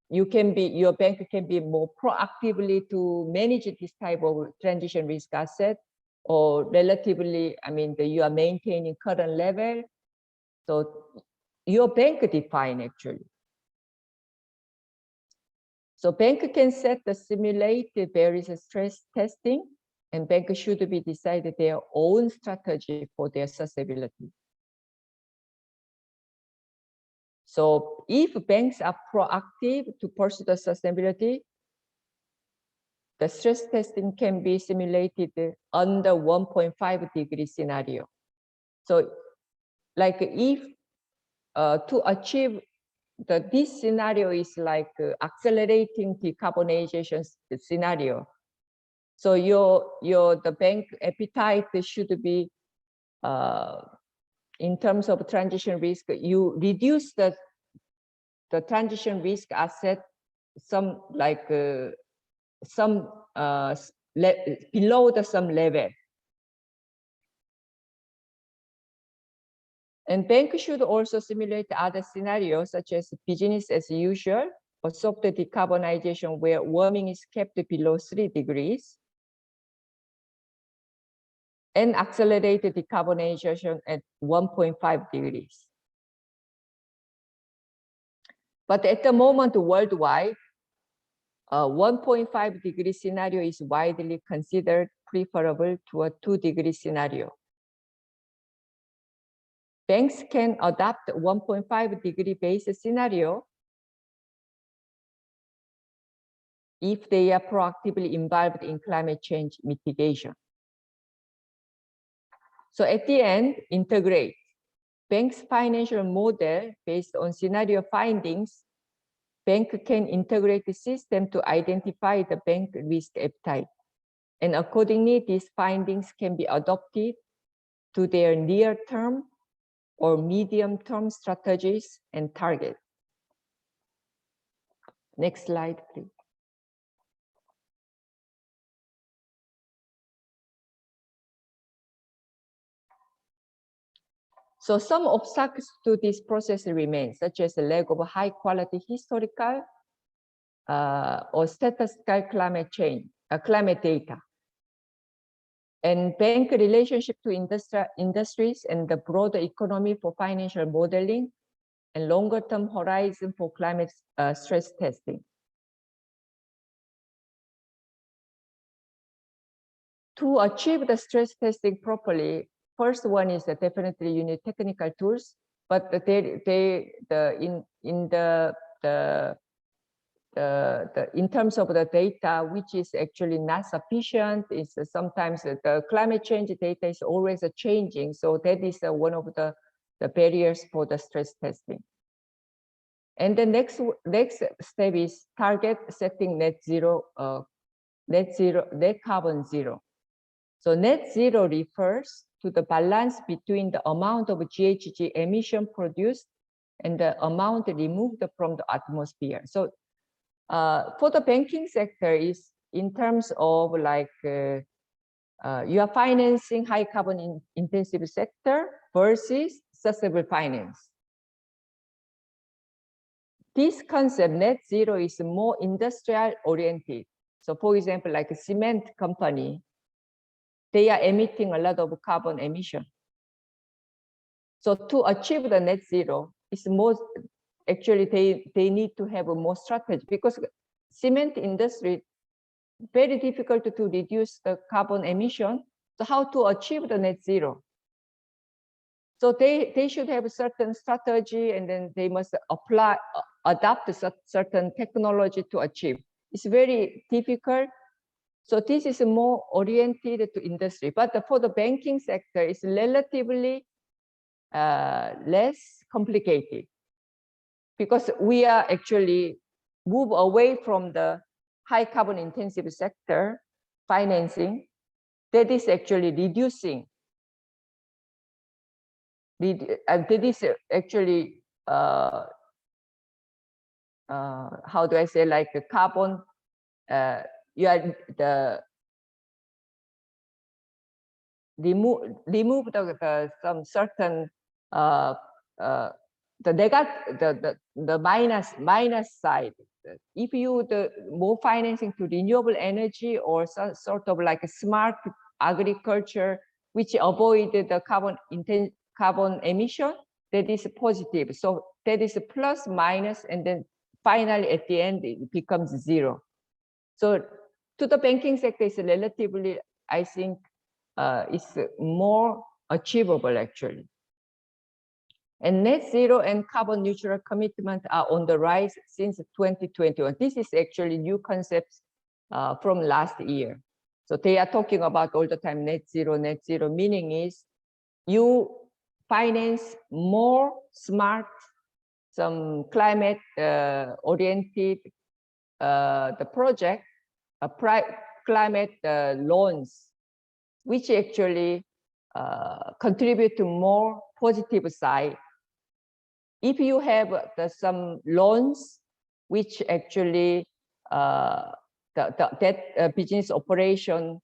your bank can be more proactively to manage this type of transition risk asset, or relatively, you are maintaining current level. So your bank define actually. So bank can set the simulated various stress testing, and bank should be decided their own strategy for their sustainability. So if banks are proactive to pursue the sustainability, the stress testing can be simulated under 1.5 degree scenario. So like if to achieve this scenario is like accelerating decarbonization scenario. So the bank appetite should be in terms of transition risk, you reduce the transition risk asset below some level. And bank should also simulate other scenarios such as business as usual or soft decarbonization where warming is kept below 3 degrees, and accelerated decarbonization at 1.5 degrees. But at the moment worldwide, 1.5 degree scenario is widely considered preferable to a 2 degree scenario. Banks can adopt 1.5 degree base scenario if they are proactively involved in climate change mitigation. So at the end, integrate. Bank's financial model based on scenario findings, bank can integrate the system to identify the bank risk appetite. And accordingly, these findings can be adopted to their near-term or medium-term strategies and targets. Next slide, please. So some obstacles to this process remain, such as the lack of high-quality historical or statistical climate data, and bank relationship to industries and the broader economy for financial modeling, and longer-term horizon for climate stress testing. To achieve the stress testing properly, first one is that definitely you need technical tools, but in terms of the data, which is actually not sufficient, is sometimes the climate change data is always changing. So that is one of the barriers for the stress testing. And the next step is target setting net carbon zero. So net zero refers to the balance between the amount of GHG emission produced and the amount removed from the atmosphere. So for the banking sector is in terms of like you are financing high carbon intensive sector versus sustainable finance. This concept, net zero, is more industrial oriented. So for example, like a cement company, they are emitting a lot of carbon emission. So to achieve the net zero, it's more, actually they need to have a more strategy, because cement industry, very difficult to reduce the carbon emission. So how to achieve the net zero? So they should have a certain strategy, and then they must adapt a certain technology to achieve. It's very difficult. So this is more oriented to industry, but for the banking sector, it's relatively less complicated, because we are actually move away from the high carbon intensive sector financing that is actually reducing That is actually how do I say, like a carbon, you are the remove some certain the minus side. If you the more financing to renewable energy or some sort of like a smart agriculture, which avoid the carbon emission, that is positive. So that is a plus minus, and then finally at the end it becomes zero. So to the banking sector is relatively, I think, is more achievable actually. And net zero and carbon neutral commitment are on the rise since 2021. This is actually new concepts from last year. So they are talking about all the time net zero, meaning is you finance more smart, some climate oriented the project, climate loans, which actually contribute to more positive side. If you have some loans which actually that business operation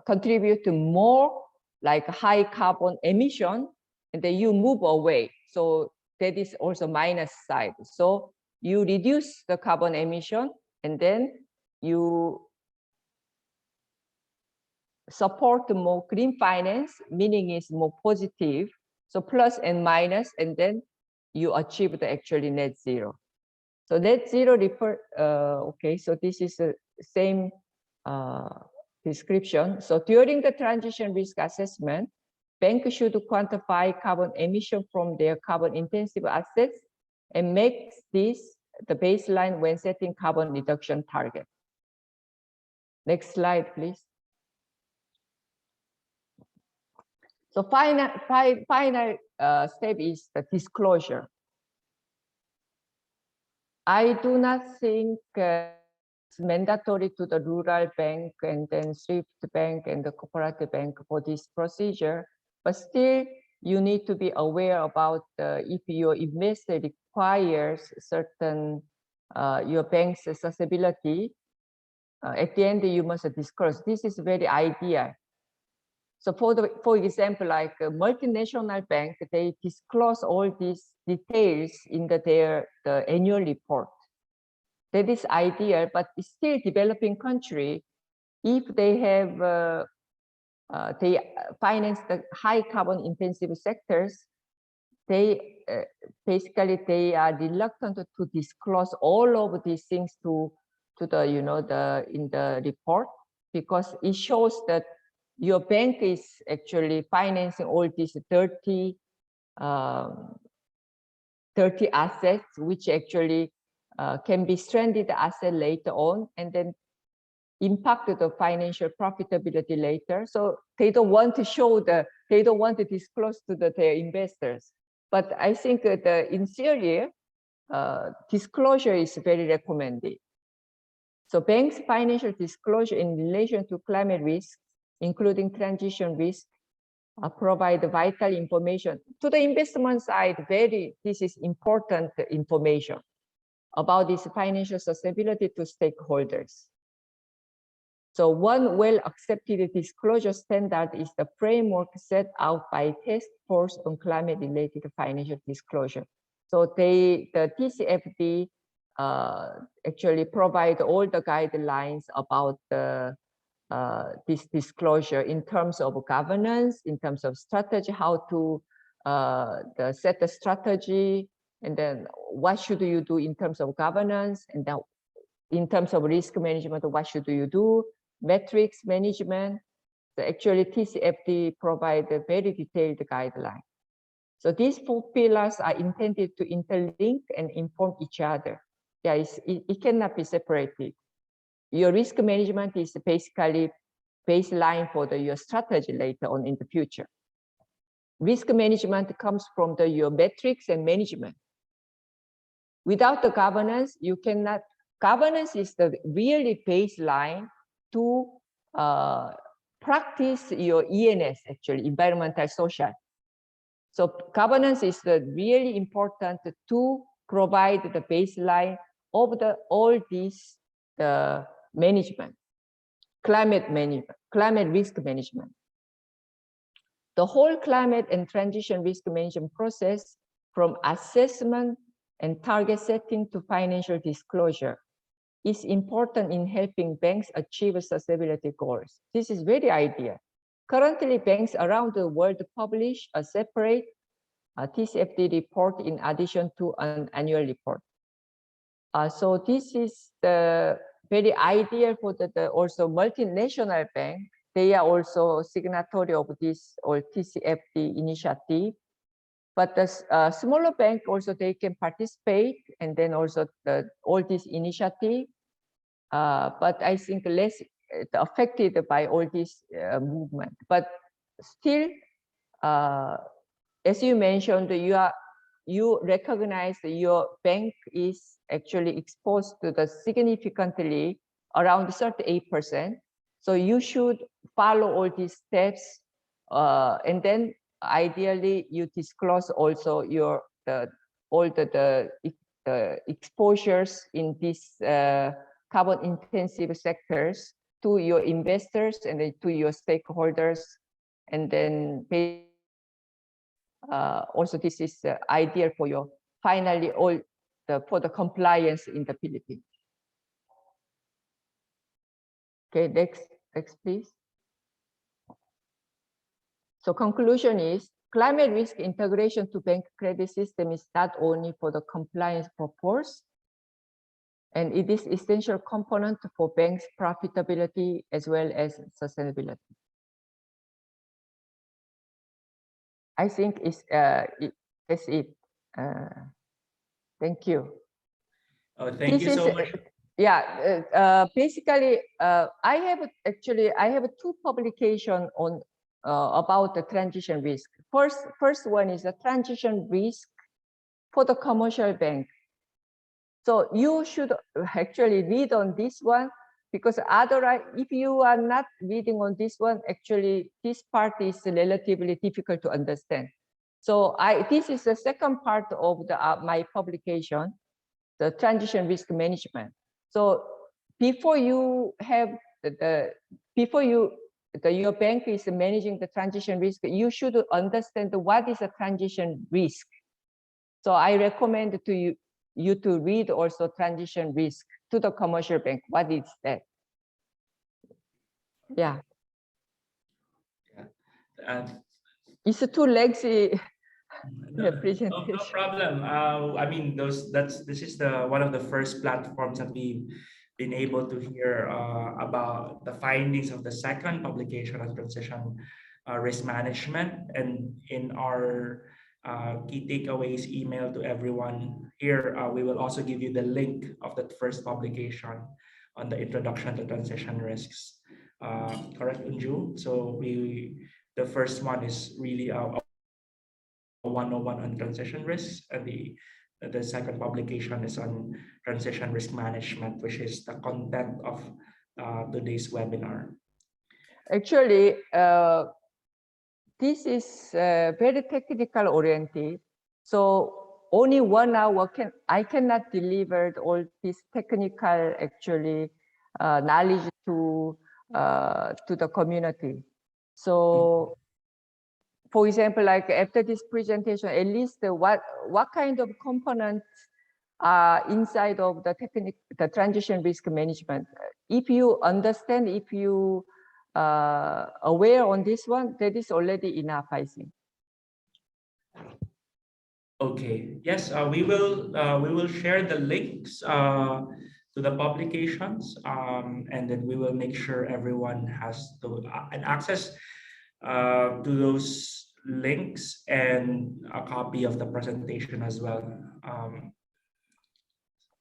contribute to more like high carbon emission, and then you move away. So that is also minus side. So you reduce the carbon emission, and then you support more green finance, meaning is more positive. So plus and minus, and then you achieve the actually net zero. So net zero okay, so this is the same description. So during the transition risk assessment, banks should quantify carbon emission from their carbon intensive assets and make this the baseline when setting carbon reduction target. Next slide, please. So final step is the disclosure. I do not think it's mandatory to the rural bank and then Thrift bank and the cooperative bank for this procedure, but still you need to be aware about if your investor requires certain your bank's accessibility, at the end you must disclose. This is very ideal. So for example, like a multinational bank, they disclose all these details in the annual report. That is ideal, but it's still developing country. If they have they finance the high carbon intensive sectors, they basically they are reluctant to disclose all of these things to the in the report, because it shows that your bank is actually financing all these dirty assets, which actually can be stranded asset later on, and then impact the financial profitability later. So they don't want to show they don't want to disclose to their investors. But I think in theory, disclosure is very recommended. So banks' financial disclosure in relation to climate risk, including transition risk, provide vital information to the investment side. This is important information about this financial sustainability to stakeholders. So one well-accepted disclosure standard is the framework set out by Task Force on Climate-related Financial Disclosure. So the TCFD actually provide all the guidelines about this disclosure in terms of governance, in terms of strategy, how to set the strategy, and then what should you do in terms of governance, and then in terms of risk management, what should you do, metrics management. So actually TCFD provide a very detailed guideline. So these 4 pillars are intended to interlink and inform each other. It cannot be separated. Your risk management is basically baseline for your strategy later on in the future. Risk management comes from your metrics and management. Without the governance, you cannot. Governance is the really baseline to practice your ENS, actually, environmental social. So governance is really important to provide the baseline of all these management, climate risk management. The whole climate and transition risk management process, from assessment and target setting to financial disclosure, is important in helping banks achieve sustainability goals. This is very ideal. Currently, banks around the world publish a separate TCFD report in addition to an annual report. So this is the very ideal for the also multinational bank. They are also signatory of this or TCFD initiative. But the smaller bank also, they can participate, and then also all this initiative. But I think less affected by all this movement. But still, as you mentioned, you recognize that your bank is actually exposed to the significantly around 38%. So you should follow all these steps, and then ideally you disclose also your all the exposures in these carbon intensive sectors to your investors and then to your stakeholders, and then also this is ideal for your finally for the compliance in the Philippines. Okay, next please. So conclusion is climate risk integration to bank credit system is not only for the compliance purpose, and it is essential component for banks' profitability as well as sustainability. I think that's it. Thank you. Oh, thank you so much. Yeah, basically, I have two publications on about the transition risk. First one is the transition risk for the commercial bank. So you should actually read on this one, because otherwise, if you are not reading on this one, actually this part is relatively difficult to understand. So this is the second part of my publication, the transition risk management. So before you have your bank is managing the transition risk, you should understand what is a transition risk. So I recommend to you to read also transition risk to the commercial bank. What is that? Yeah. It's too lengthy. No, presentation. no problem. I mean, this is one of the first platforms that we've been able to hear about the findings of the second publication on transition risk management, and in our key takeaways email to everyone here, we will also give you the link of that first publication on the introduction to transition risks. Correct, Unju? So the first one is really a 101 on transition risks, and the second publication is on transition risk management, which is the content of today's webinar. Actually, this is very technical oriented. So only 1 hour I cannot deliver all this technical actually knowledge to the community. So for example, like after this presentation, at least what kind of components are inside of the transition risk management. If you understand, if you aware on this one, that is already enough, I think. Okay. Yes, we will share the links to the publications, and then we will make sure everyone has an access to those links and a copy of the presentation as well.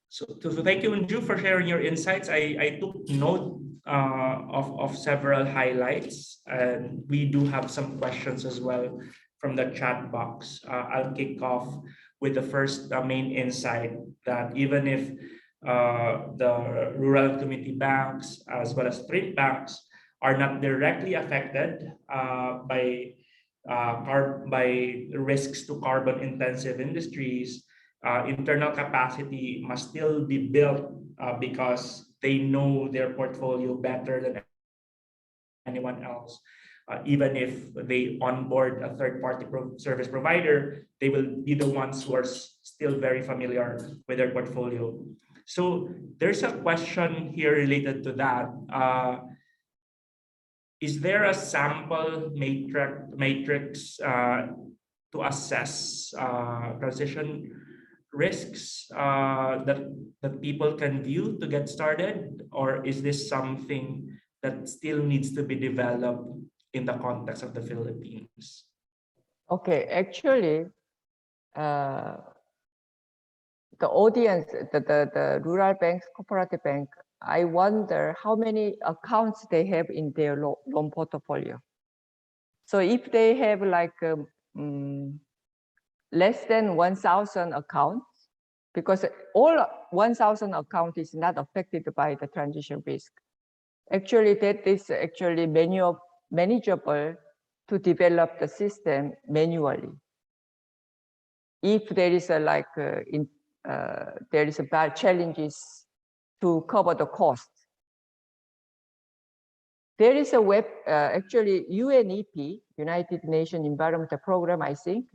So thank you, Unju, for sharing your insights. I took note of several highlights, and we do have some questions as well from the chat box. I'll kick off with the first main insight, that even if the rural community banks as well as Thrift banks are not directly affected by by risks to carbon intensive industries, internal capacity must still be built because they know their portfolio better than anyone else. Even if they onboard a third-party service provider, they will be the ones who are still very familiar with their portfolio. So there's a question here related to that. Is there a sample matrix to assess transition risks that people can view to get started, or is this something that still needs to be developed in the context of the Philippines? Okay, actually, the audience, the rural banks, cooperative bank, I wonder how many accounts they have in their loan portfolio. So if they have like less than 1,000 accounts, because all 1,000 account is not affected by the transition risk. Actually, that is actually manageable to develop the system manually. If there is a there is a bad challenges to cover the cost. There is a web, actually UNEP, United Nations Environmental Program, I think,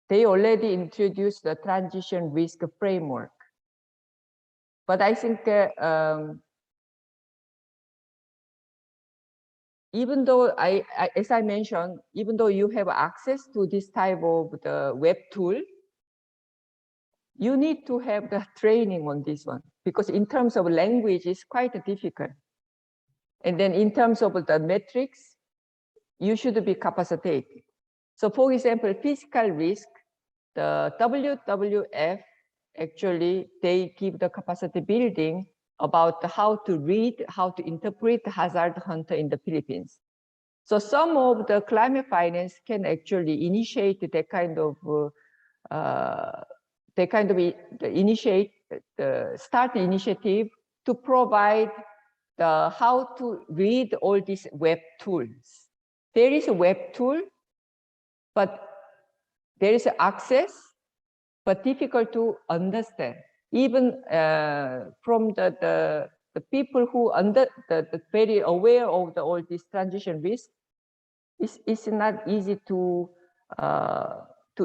they already introduced the transition risk framework. But I think even though as I mentioned, even though you have access to this type of the web tool, you need to have the training on this one, because in terms of language, it's quite difficult. And then in terms of the metrics, you should be capacitated. So for example, fiscal risk, the WWF, actually, they give the capacity building about how to read, how to interpret hazard hunter in the Philippines. So some of the climate finance can actually initiate that kind of start the initiative to provide the how to read all these web tools. There is a web tool, but there is access, but difficult to understand. Even from the people who the very aware of all this transition risk, it's not easy to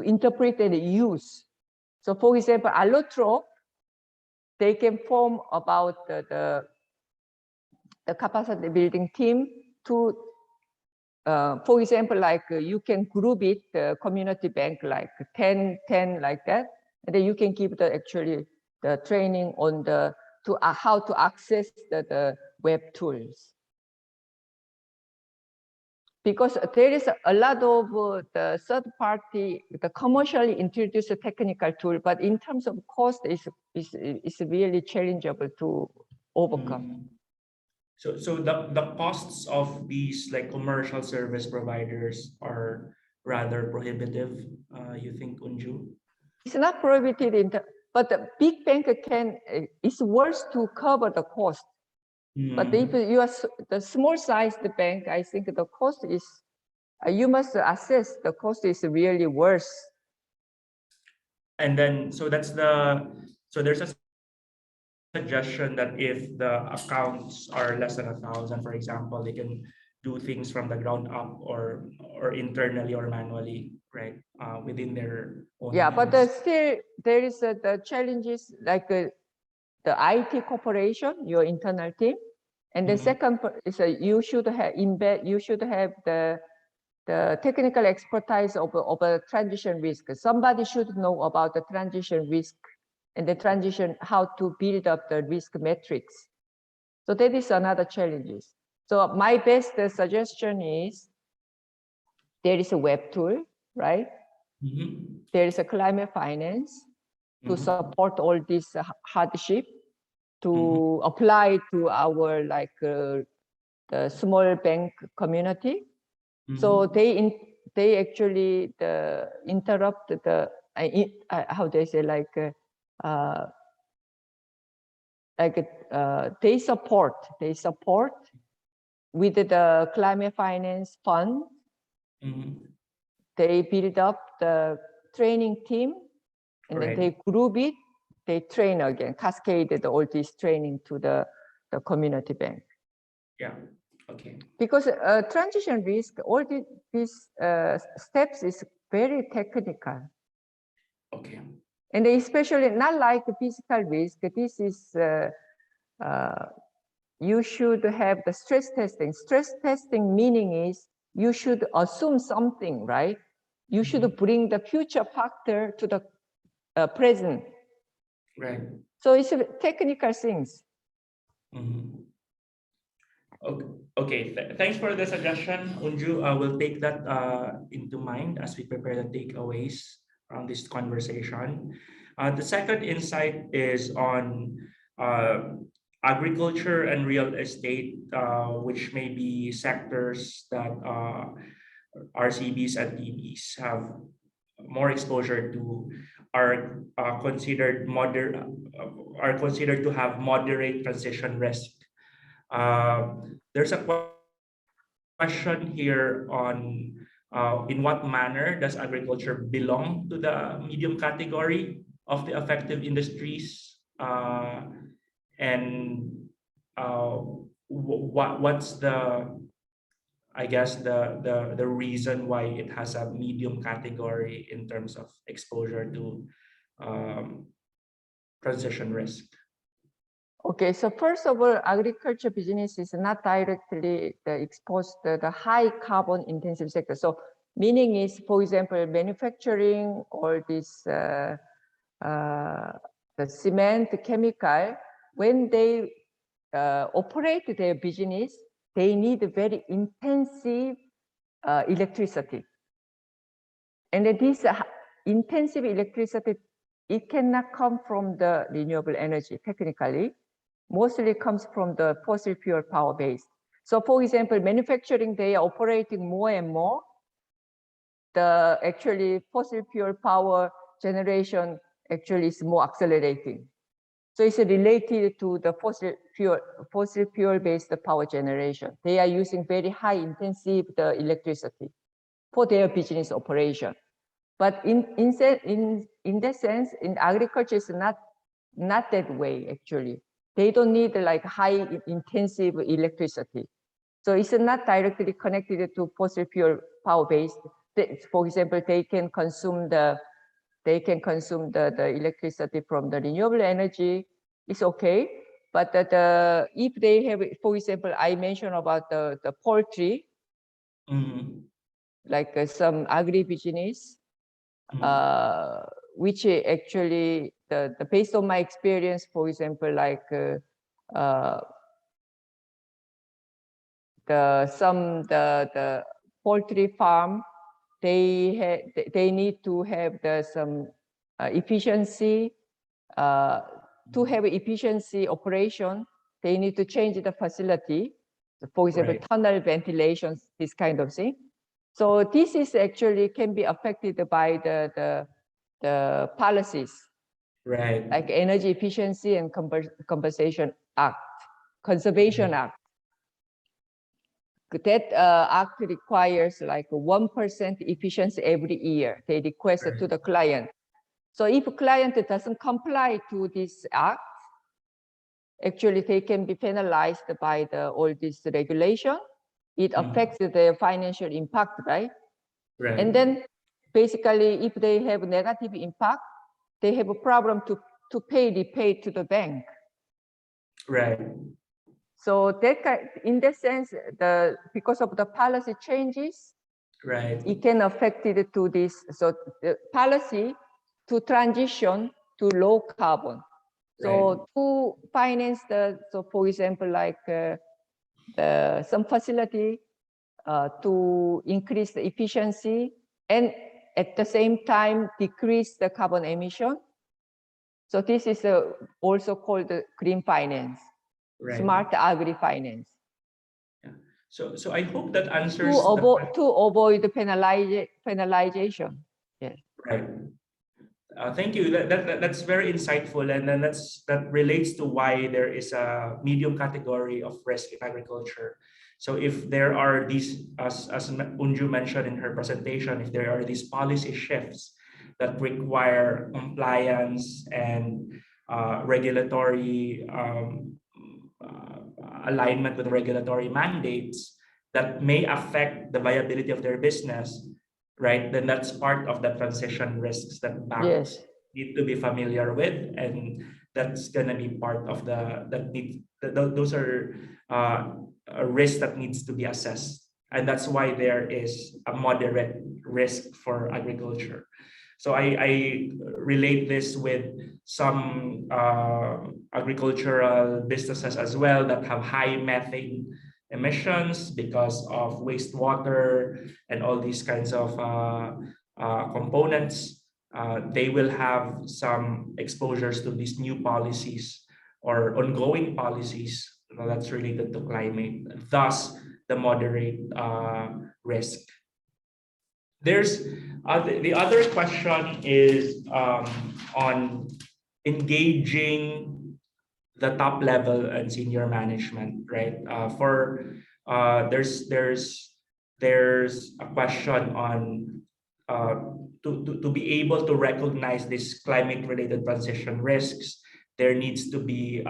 interpret and use. So for example, Allotrope, they can form about the capacity building team to, for example, like you can group it, community bank, like 10, like that. And then you can give actually the training on how to access the web tools. Because there is a lot of the third party, the commercially introduced technical tool, but in terms of cost, is really challengeable to overcome. So the costs of these like commercial service providers are rather prohibitive, you think, Unju? It's not prohibited, but the big bank it's worse to cover the cost. But if you are the small sized bank, I think the cost is, you must assess the cost is really worse. And then, so there's a suggestion that if the accounts are less than 1,000, for example, they can do things from the ground up or internally or manually, right, within their own. Yeah, but still there is the challenges like the IT corporation, your internal team, and the second is you should have the technical expertise of a transition risk. Somebody should know about the transition risk and the transition, how to build up the risk metrics. So that is another challenge. So my best suggestion is there is a web tool, right? There is a climate finance to support all this hardship, to apply to our like the small bank community. So they actually interrupt the how they say they support with the climate finance fund they build up the training team, and then they group it, they train again, cascaded all this training to the community bank. Yeah. Okay. Because transition risk, all these steps is very technical. Okay. And especially not like physical risk, this is, you should have the stress testing. Stress testing meaning is you should assume something, right? You should bring the future factor to the present. Right. So it's technical things. Okay. Thanks for the suggestion, Unju. I will take that into mind as we prepare the takeaways from this conversation. The second insight is on agriculture and real estate, which may be sectors that RCBs and TBs have more exposure to, are considered to have moderate transition risk. There's a question here on in what manner does agriculture belong to the medium category of the affected industries, and what's the, I guess, the reason why it has a medium category in terms of exposure to transition risk. Okay, so first of all, agriculture business is not directly exposed to the high carbon intensive sector. So meaning is, for example, manufacturing or this the cement, chemical, when they operate their business, they need very intensive electricity. And this intensive electricity, it cannot come from the renewable energy technically. Mostly comes from the fossil fuel power base. So for example, manufacturing, they are operating more and more. The actually fossil fuel power generation actually is more accelerating. So it's related to the fossil fuel based power generation. They are using very high intensive electricity for their business operation. But in that sense, in agriculture, it's not that way actually. They don't need like high intensive electricity. So it's not directly connected to fossil fuel power based. For example, they can consume the electricity from the renewable energy. It's okay. But if they have, for example, I mentioned about the poultry, like some agribusiness, which actually based on my experience, for example, like the poultry farm, they need to have some efficiency. To have efficiency operation, they need to change the facility. For example, tunnel ventilations, this kind of thing. So this is actually can be affected by the policies, like Energy Efficiency and Compensation Act, Conservation Act. That act requires like 1% efficiency every year. They request to the client. So if a client doesn't comply to this act, actually they can be penalized by all this regulation. It affects their financial impact, right? And then basically, if they have negative impact, they have a problem to pay to the bank. Right. So in that sense, because of the policy changes, it can affect it to this. So the policy to transition to low carbon. So to finance so for example, like some facility to increase the efficiency and at the same time decrease the carbon emission. So this is also called the green finance, smart agri-finance. Yeah. So I hope that answers to avoid the penalization. Yeah. Right. Thank you. That's very insightful, and then that relates to why there is a medium category of risk in agriculture. So if there are these, as Unju mentioned in her presentation, if there are these policy shifts that require compliance and regulatory alignment with regulatory mandates that may affect the viability of their business, right? Then that's part of the transition risks that banks Yes. need to be familiar with, and that's gonna be part of those are a risk that needs to be assessed, and that's why there is a moderate risk for agriculture. So I relate this with some agricultural businesses as well that have high methane emissions because of wastewater and all these kinds of components. They will have some exposures to these new policies or ongoing policies that's related to climate, thus the moderate risk. There's the other question is on engaging the top level and senior management, right? There's a question on to be able to recognize these climate related transition risks. There needs to be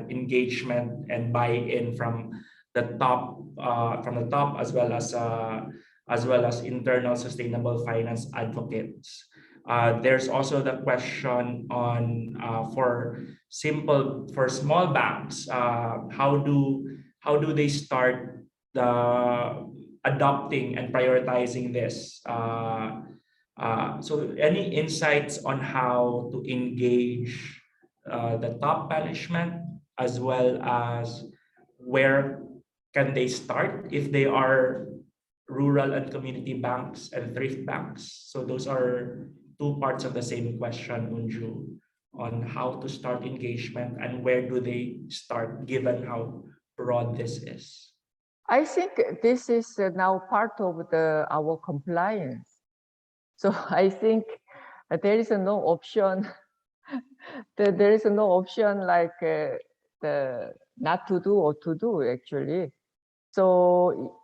engagement and buy-in from the top as well as internal sustainable finance advocates. There's also the question on for small banks, how do they start the adopting and prioritizing this? So any insights on how to engage the top management, as well as where can they start if they are rural and community banks and thrift banks? So those are two parts of the same question, Unju, on how to start engagement and where do they start given how broad this is. I think this is now part of our compliance. So I think there is no option. There is no option like the not to do or to do actually. So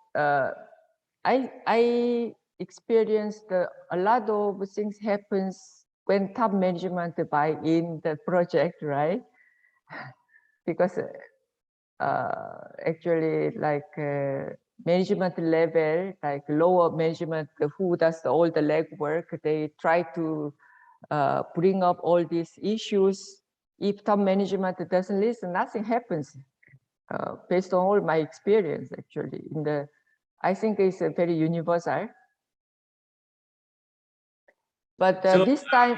I experienced a lot of things happens when top management buy in the project, right? Because actually like management level, like lower management who does all the legwork, they try to bring up all these issues. If top management doesn't listen, nothing happens. Based on all my experience, actually, I think it's very universal. But So this time,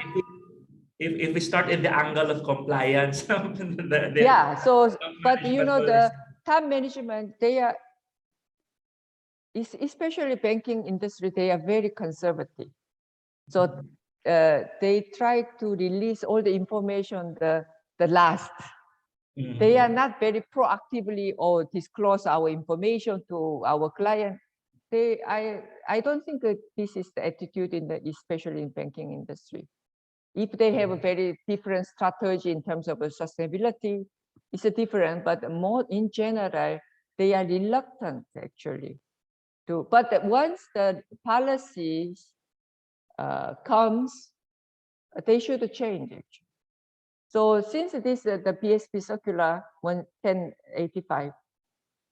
if we start in the angle of compliance, yeah. So, but management the top management, they are, especially banking industry, they are very conservative. So they try to release all the information the last. They are not very proactively or disclose our information to our client. I don't think that this is the attitude especially in banking industry. If they have a very different strategy in terms of sustainability, it's different, but more in general, they are reluctant actually to, but once the policies comes, they should change actually. So since this the BSP circular 1085,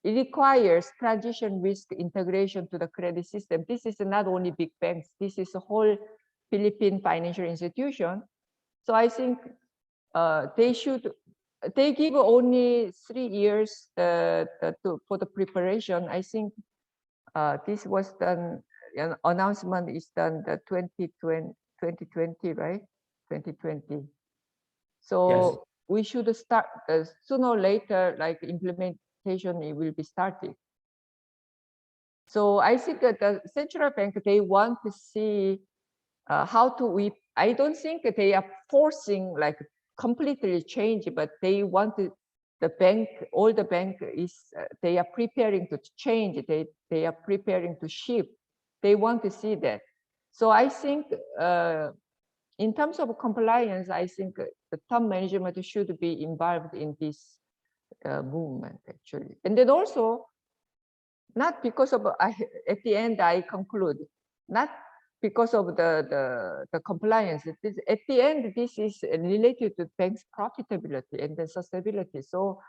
it requires transition risk integration to the credit system. This is not only big banks, this is a whole Philippine financial institution. So I think they give only 3 years for the preparation. I think this was done, an announcement is done the 2020, right? 2020. So yes, we should start sooner or later, like implementation, it will be started. So I think that the central bank, they want to see how to I don't think they are forcing like completely change, but they want the bank, all the bank is, they are preparing to change, they are preparing to shift. They want to see that. So I think in terms of compliance, I think the top management should be involved in this movement actually. And then also, Not because of, at the end, I conclude, not because of the compliance. At the end, this is related to banks' profitability and the sustainability. So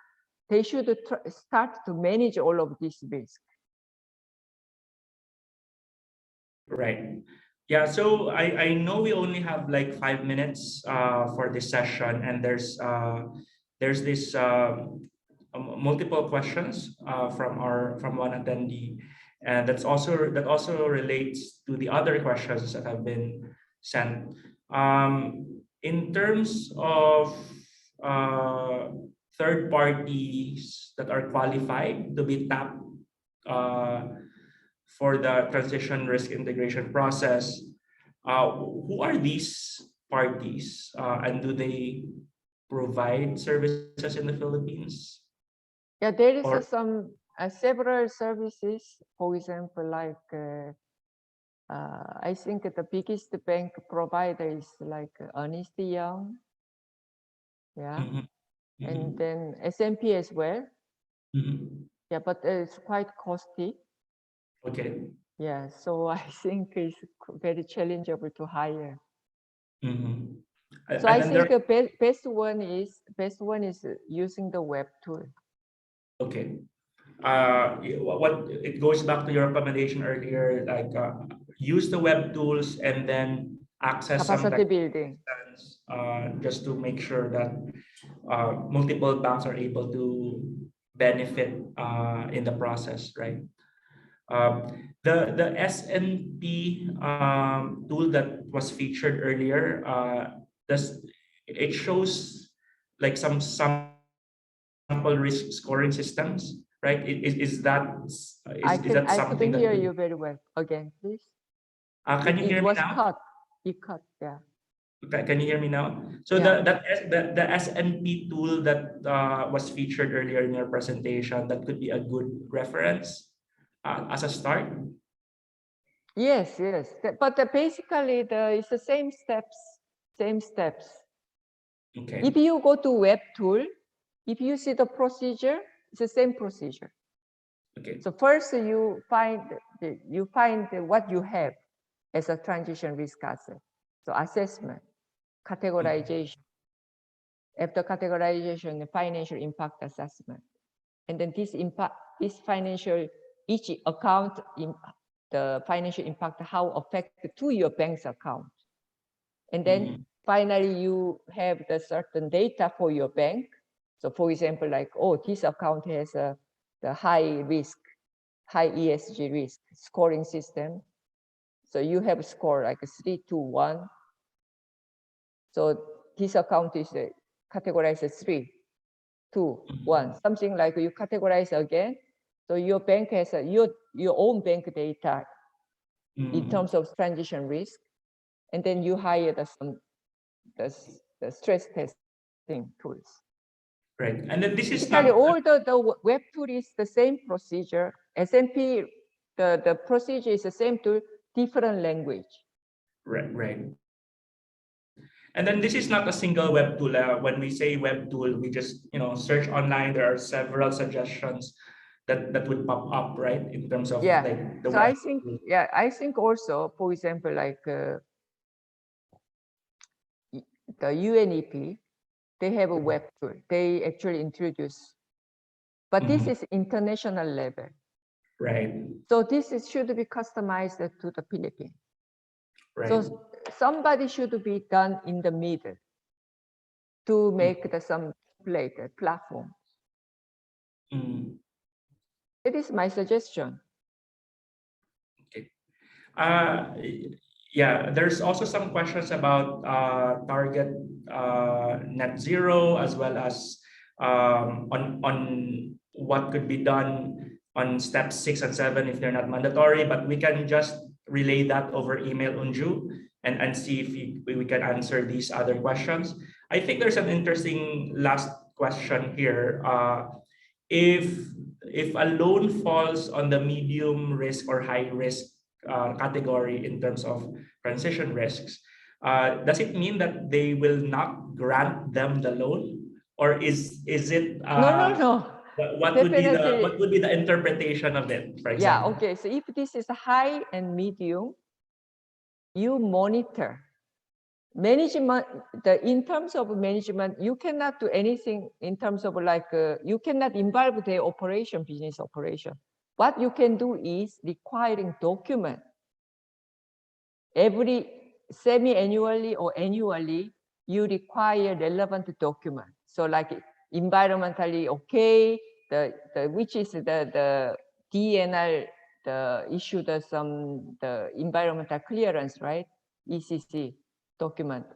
they should start to manage all of this risk. Right. Yeah, so I know we only have like 5 minutes for this session, and there's this multiple questions from one attendee, and that also relates to the other questions that have been sent. In terms of third parties that are qualified to be tapped for the transition risk integration process, who are these parties, and do they provide services in the Philippines? Yeah, there is Or some several services. For example, like I think the biggest bank provider is like Ernst Young, yeah, Mhm, and mhm, then S&P as well. mhm. Yeah, but it's quite costly. Okay. Yeah, so I think it's very challengeable to hire. Mhm. So And I then there, think the best one is using the web tool. okay. What it goes back to your recommendation earlier, like use the web tools and then access some Capacity tech building. assistance, just to make sure that multiple banks are able to benefit in the process, right? The SNP tool that was featured earlier, does it shows like some sample risk scoring systems, right? Is that I something couldn't that hear could, you very well. Again, please. can you It hear me was now? cut. It cut. Yeah. Okay, can you hear me now? So Yeah. the SNP tool that was featured earlier in your presentation, that could be a good reference as a start. Yes, yes. But basically, it's the same steps. Same steps. Okay. If you go to web tool, if you see the procedure, it's the same procedure. Okay. So first you find what you have as a transition risk asset. So assessment, categorization. After categorization, the financial impact assessment. And then this financial, each account, the financial impact, how affected to your bank's account. And then finally, you have the certain data for your bank. So for example, like, oh, this account has the high risk, high ESG risk scoring system. So you have a score like a 3, 2, 1. So this account is categorized as 3, 2, 1, something like you categorize again. So your bank has your own bank data in terms of transition risk, and then you hire the stress testing tools. Right. And then this is Basically, not, all the web tool is the same procedure. S&P, the procedure is the same tool, different language. right. And then this is not a single web tool. When we say web tool, we just search online. There are several suggestions that would pop up, right? In terms of Yeah. like the So web tool. I think also, for example, like the UNEP, they have a web tool. They actually introduce, but this is international level. Right. So this should be customized to the Philippines. Right. So somebody should be done in the middle to make some platform. It is my suggestion. Okay. Yeah, there's also some questions about target net zero, as well as on what could be done on steps 6 and 7 if they're not mandatory, but we can just relay that over email, Unju, and see if we can answer these other questions. I think there's an interesting last question here. If a loan falls on the medium risk or high risk category in terms of transition risks, does it mean that they will not grant them the loan, or is it No. what would be the Definitely. what would be the interpretation of it, for Yeah, example? okay. So if this is high and medium, you monitor. Management, in terms of management, you cannot do anything in terms of like, you cannot involve their operation, business operation. What you can do is requiring document. Every semi-annually or annually, you require relevant document. So like environmentally okay, which is the DNR, the issue the environmental clearance, right? ECC document.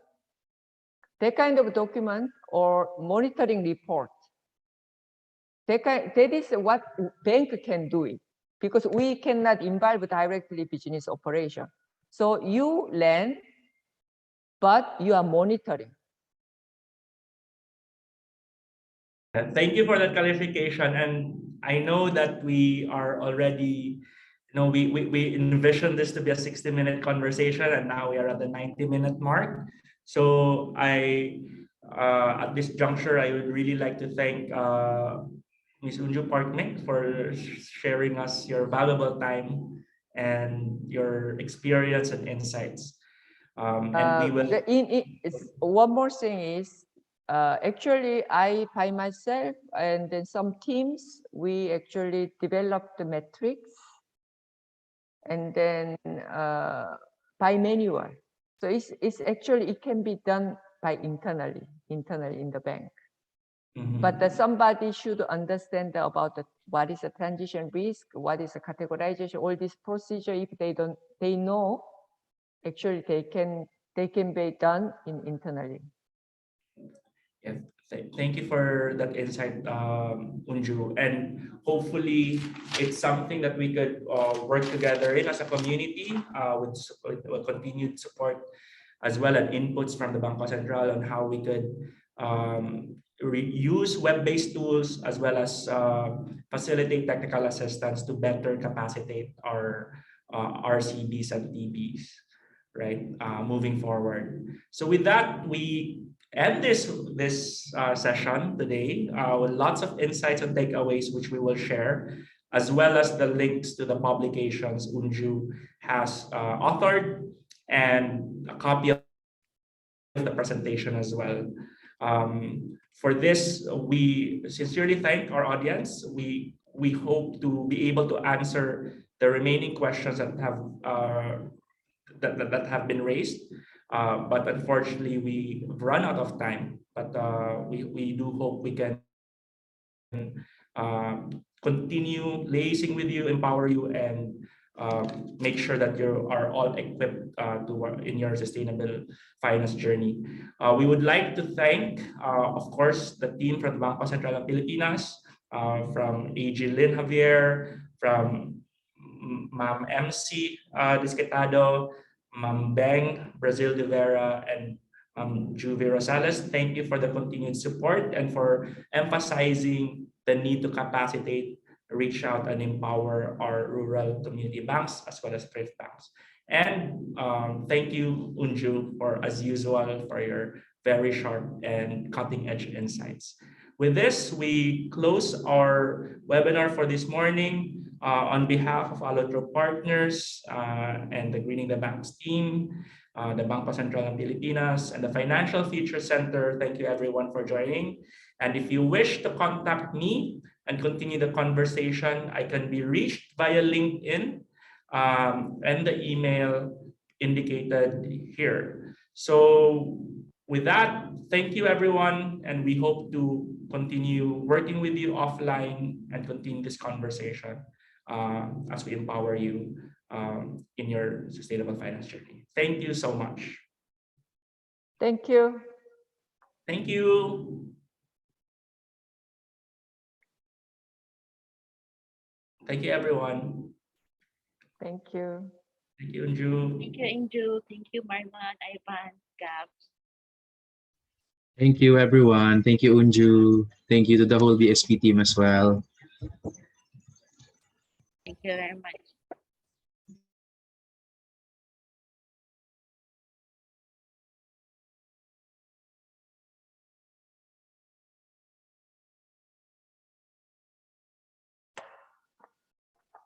That kind of document or monitoring report. That is what bank can do it, because we cannot involve directly business operation. So you lend, but you are monitoring. Thank you for that clarification. And I know that we are already, we envisioned this to be a 60-minute conversation, and now we are at the 90-minute mark. So at this juncture, I would really like to thank Ms. Unju Parknik for sharing us your valuable time and your experience and insights. And we will. One more thing is, actually, I by myself and then some teams, we actually developed the metrics, and then by manual. So it's actually, it can be done by internally in the bank. But somebody should understand about what is a transition risk, what is a categorization, all this procedure. If they know, actually they can be done internally. Yeah, thank you for that insight, Unju. And hopefully, it's something that we could work together in as a community with continued support as well as inputs from the Bangko Sentral on how we could use web-based tools as well as facilitate technical assistance to better capacitate our RCBs and TBs, right? Moving forward. So with that, we end this session today with lots of insights and takeaways which we will share, as well as the links to the publications Unju has authored and a copy of the presentation as well. For this, we sincerely thank our audience. We hope to be able to answer the remaining questions that have been raised. But unfortunately, we've run out of time. But we do hope we can continue liaising with you, empower you, and make sure that you are all equipped in your sustainable finance journey. We would like to thank, of course, the team from Bangko Sentral ng Pilipinas, from AG Lynn Javier, from Ma'am MC Disquetado, Ma'am Beng Brazil de Vera, and Juve Rosales. Thank you for the continued support and for emphasizing the need to capacitate, reach out, and empower our rural community banks as well as thrift banks. And thank you, Unju, as usual, for your very sharp and cutting-edge insights. With this, we close our webinar for this morning. On behalf of Allotrope Partners and the Greening the Banks team, the Bangko Sentral ng Pilipinas, and the Financial Future Center, thank you everyone for joining. And if you wish to contact me and continue the conversation, I can be reached via LinkedIn and the email indicated here. So with that, thank you everyone, and we hope to continue working with you offline and continue this conversation as we empower you in your sustainable finance journey. Thank you so much. Thank you. Thank you. Thank you, everyone. Thank you. Thank you, Unju. Thank you, Inju. Thank you, Marman, Ivan, Gabs. Thank you, everyone. Thank you, Unju. Thank you to the whole BSP team as well. Thank you very much.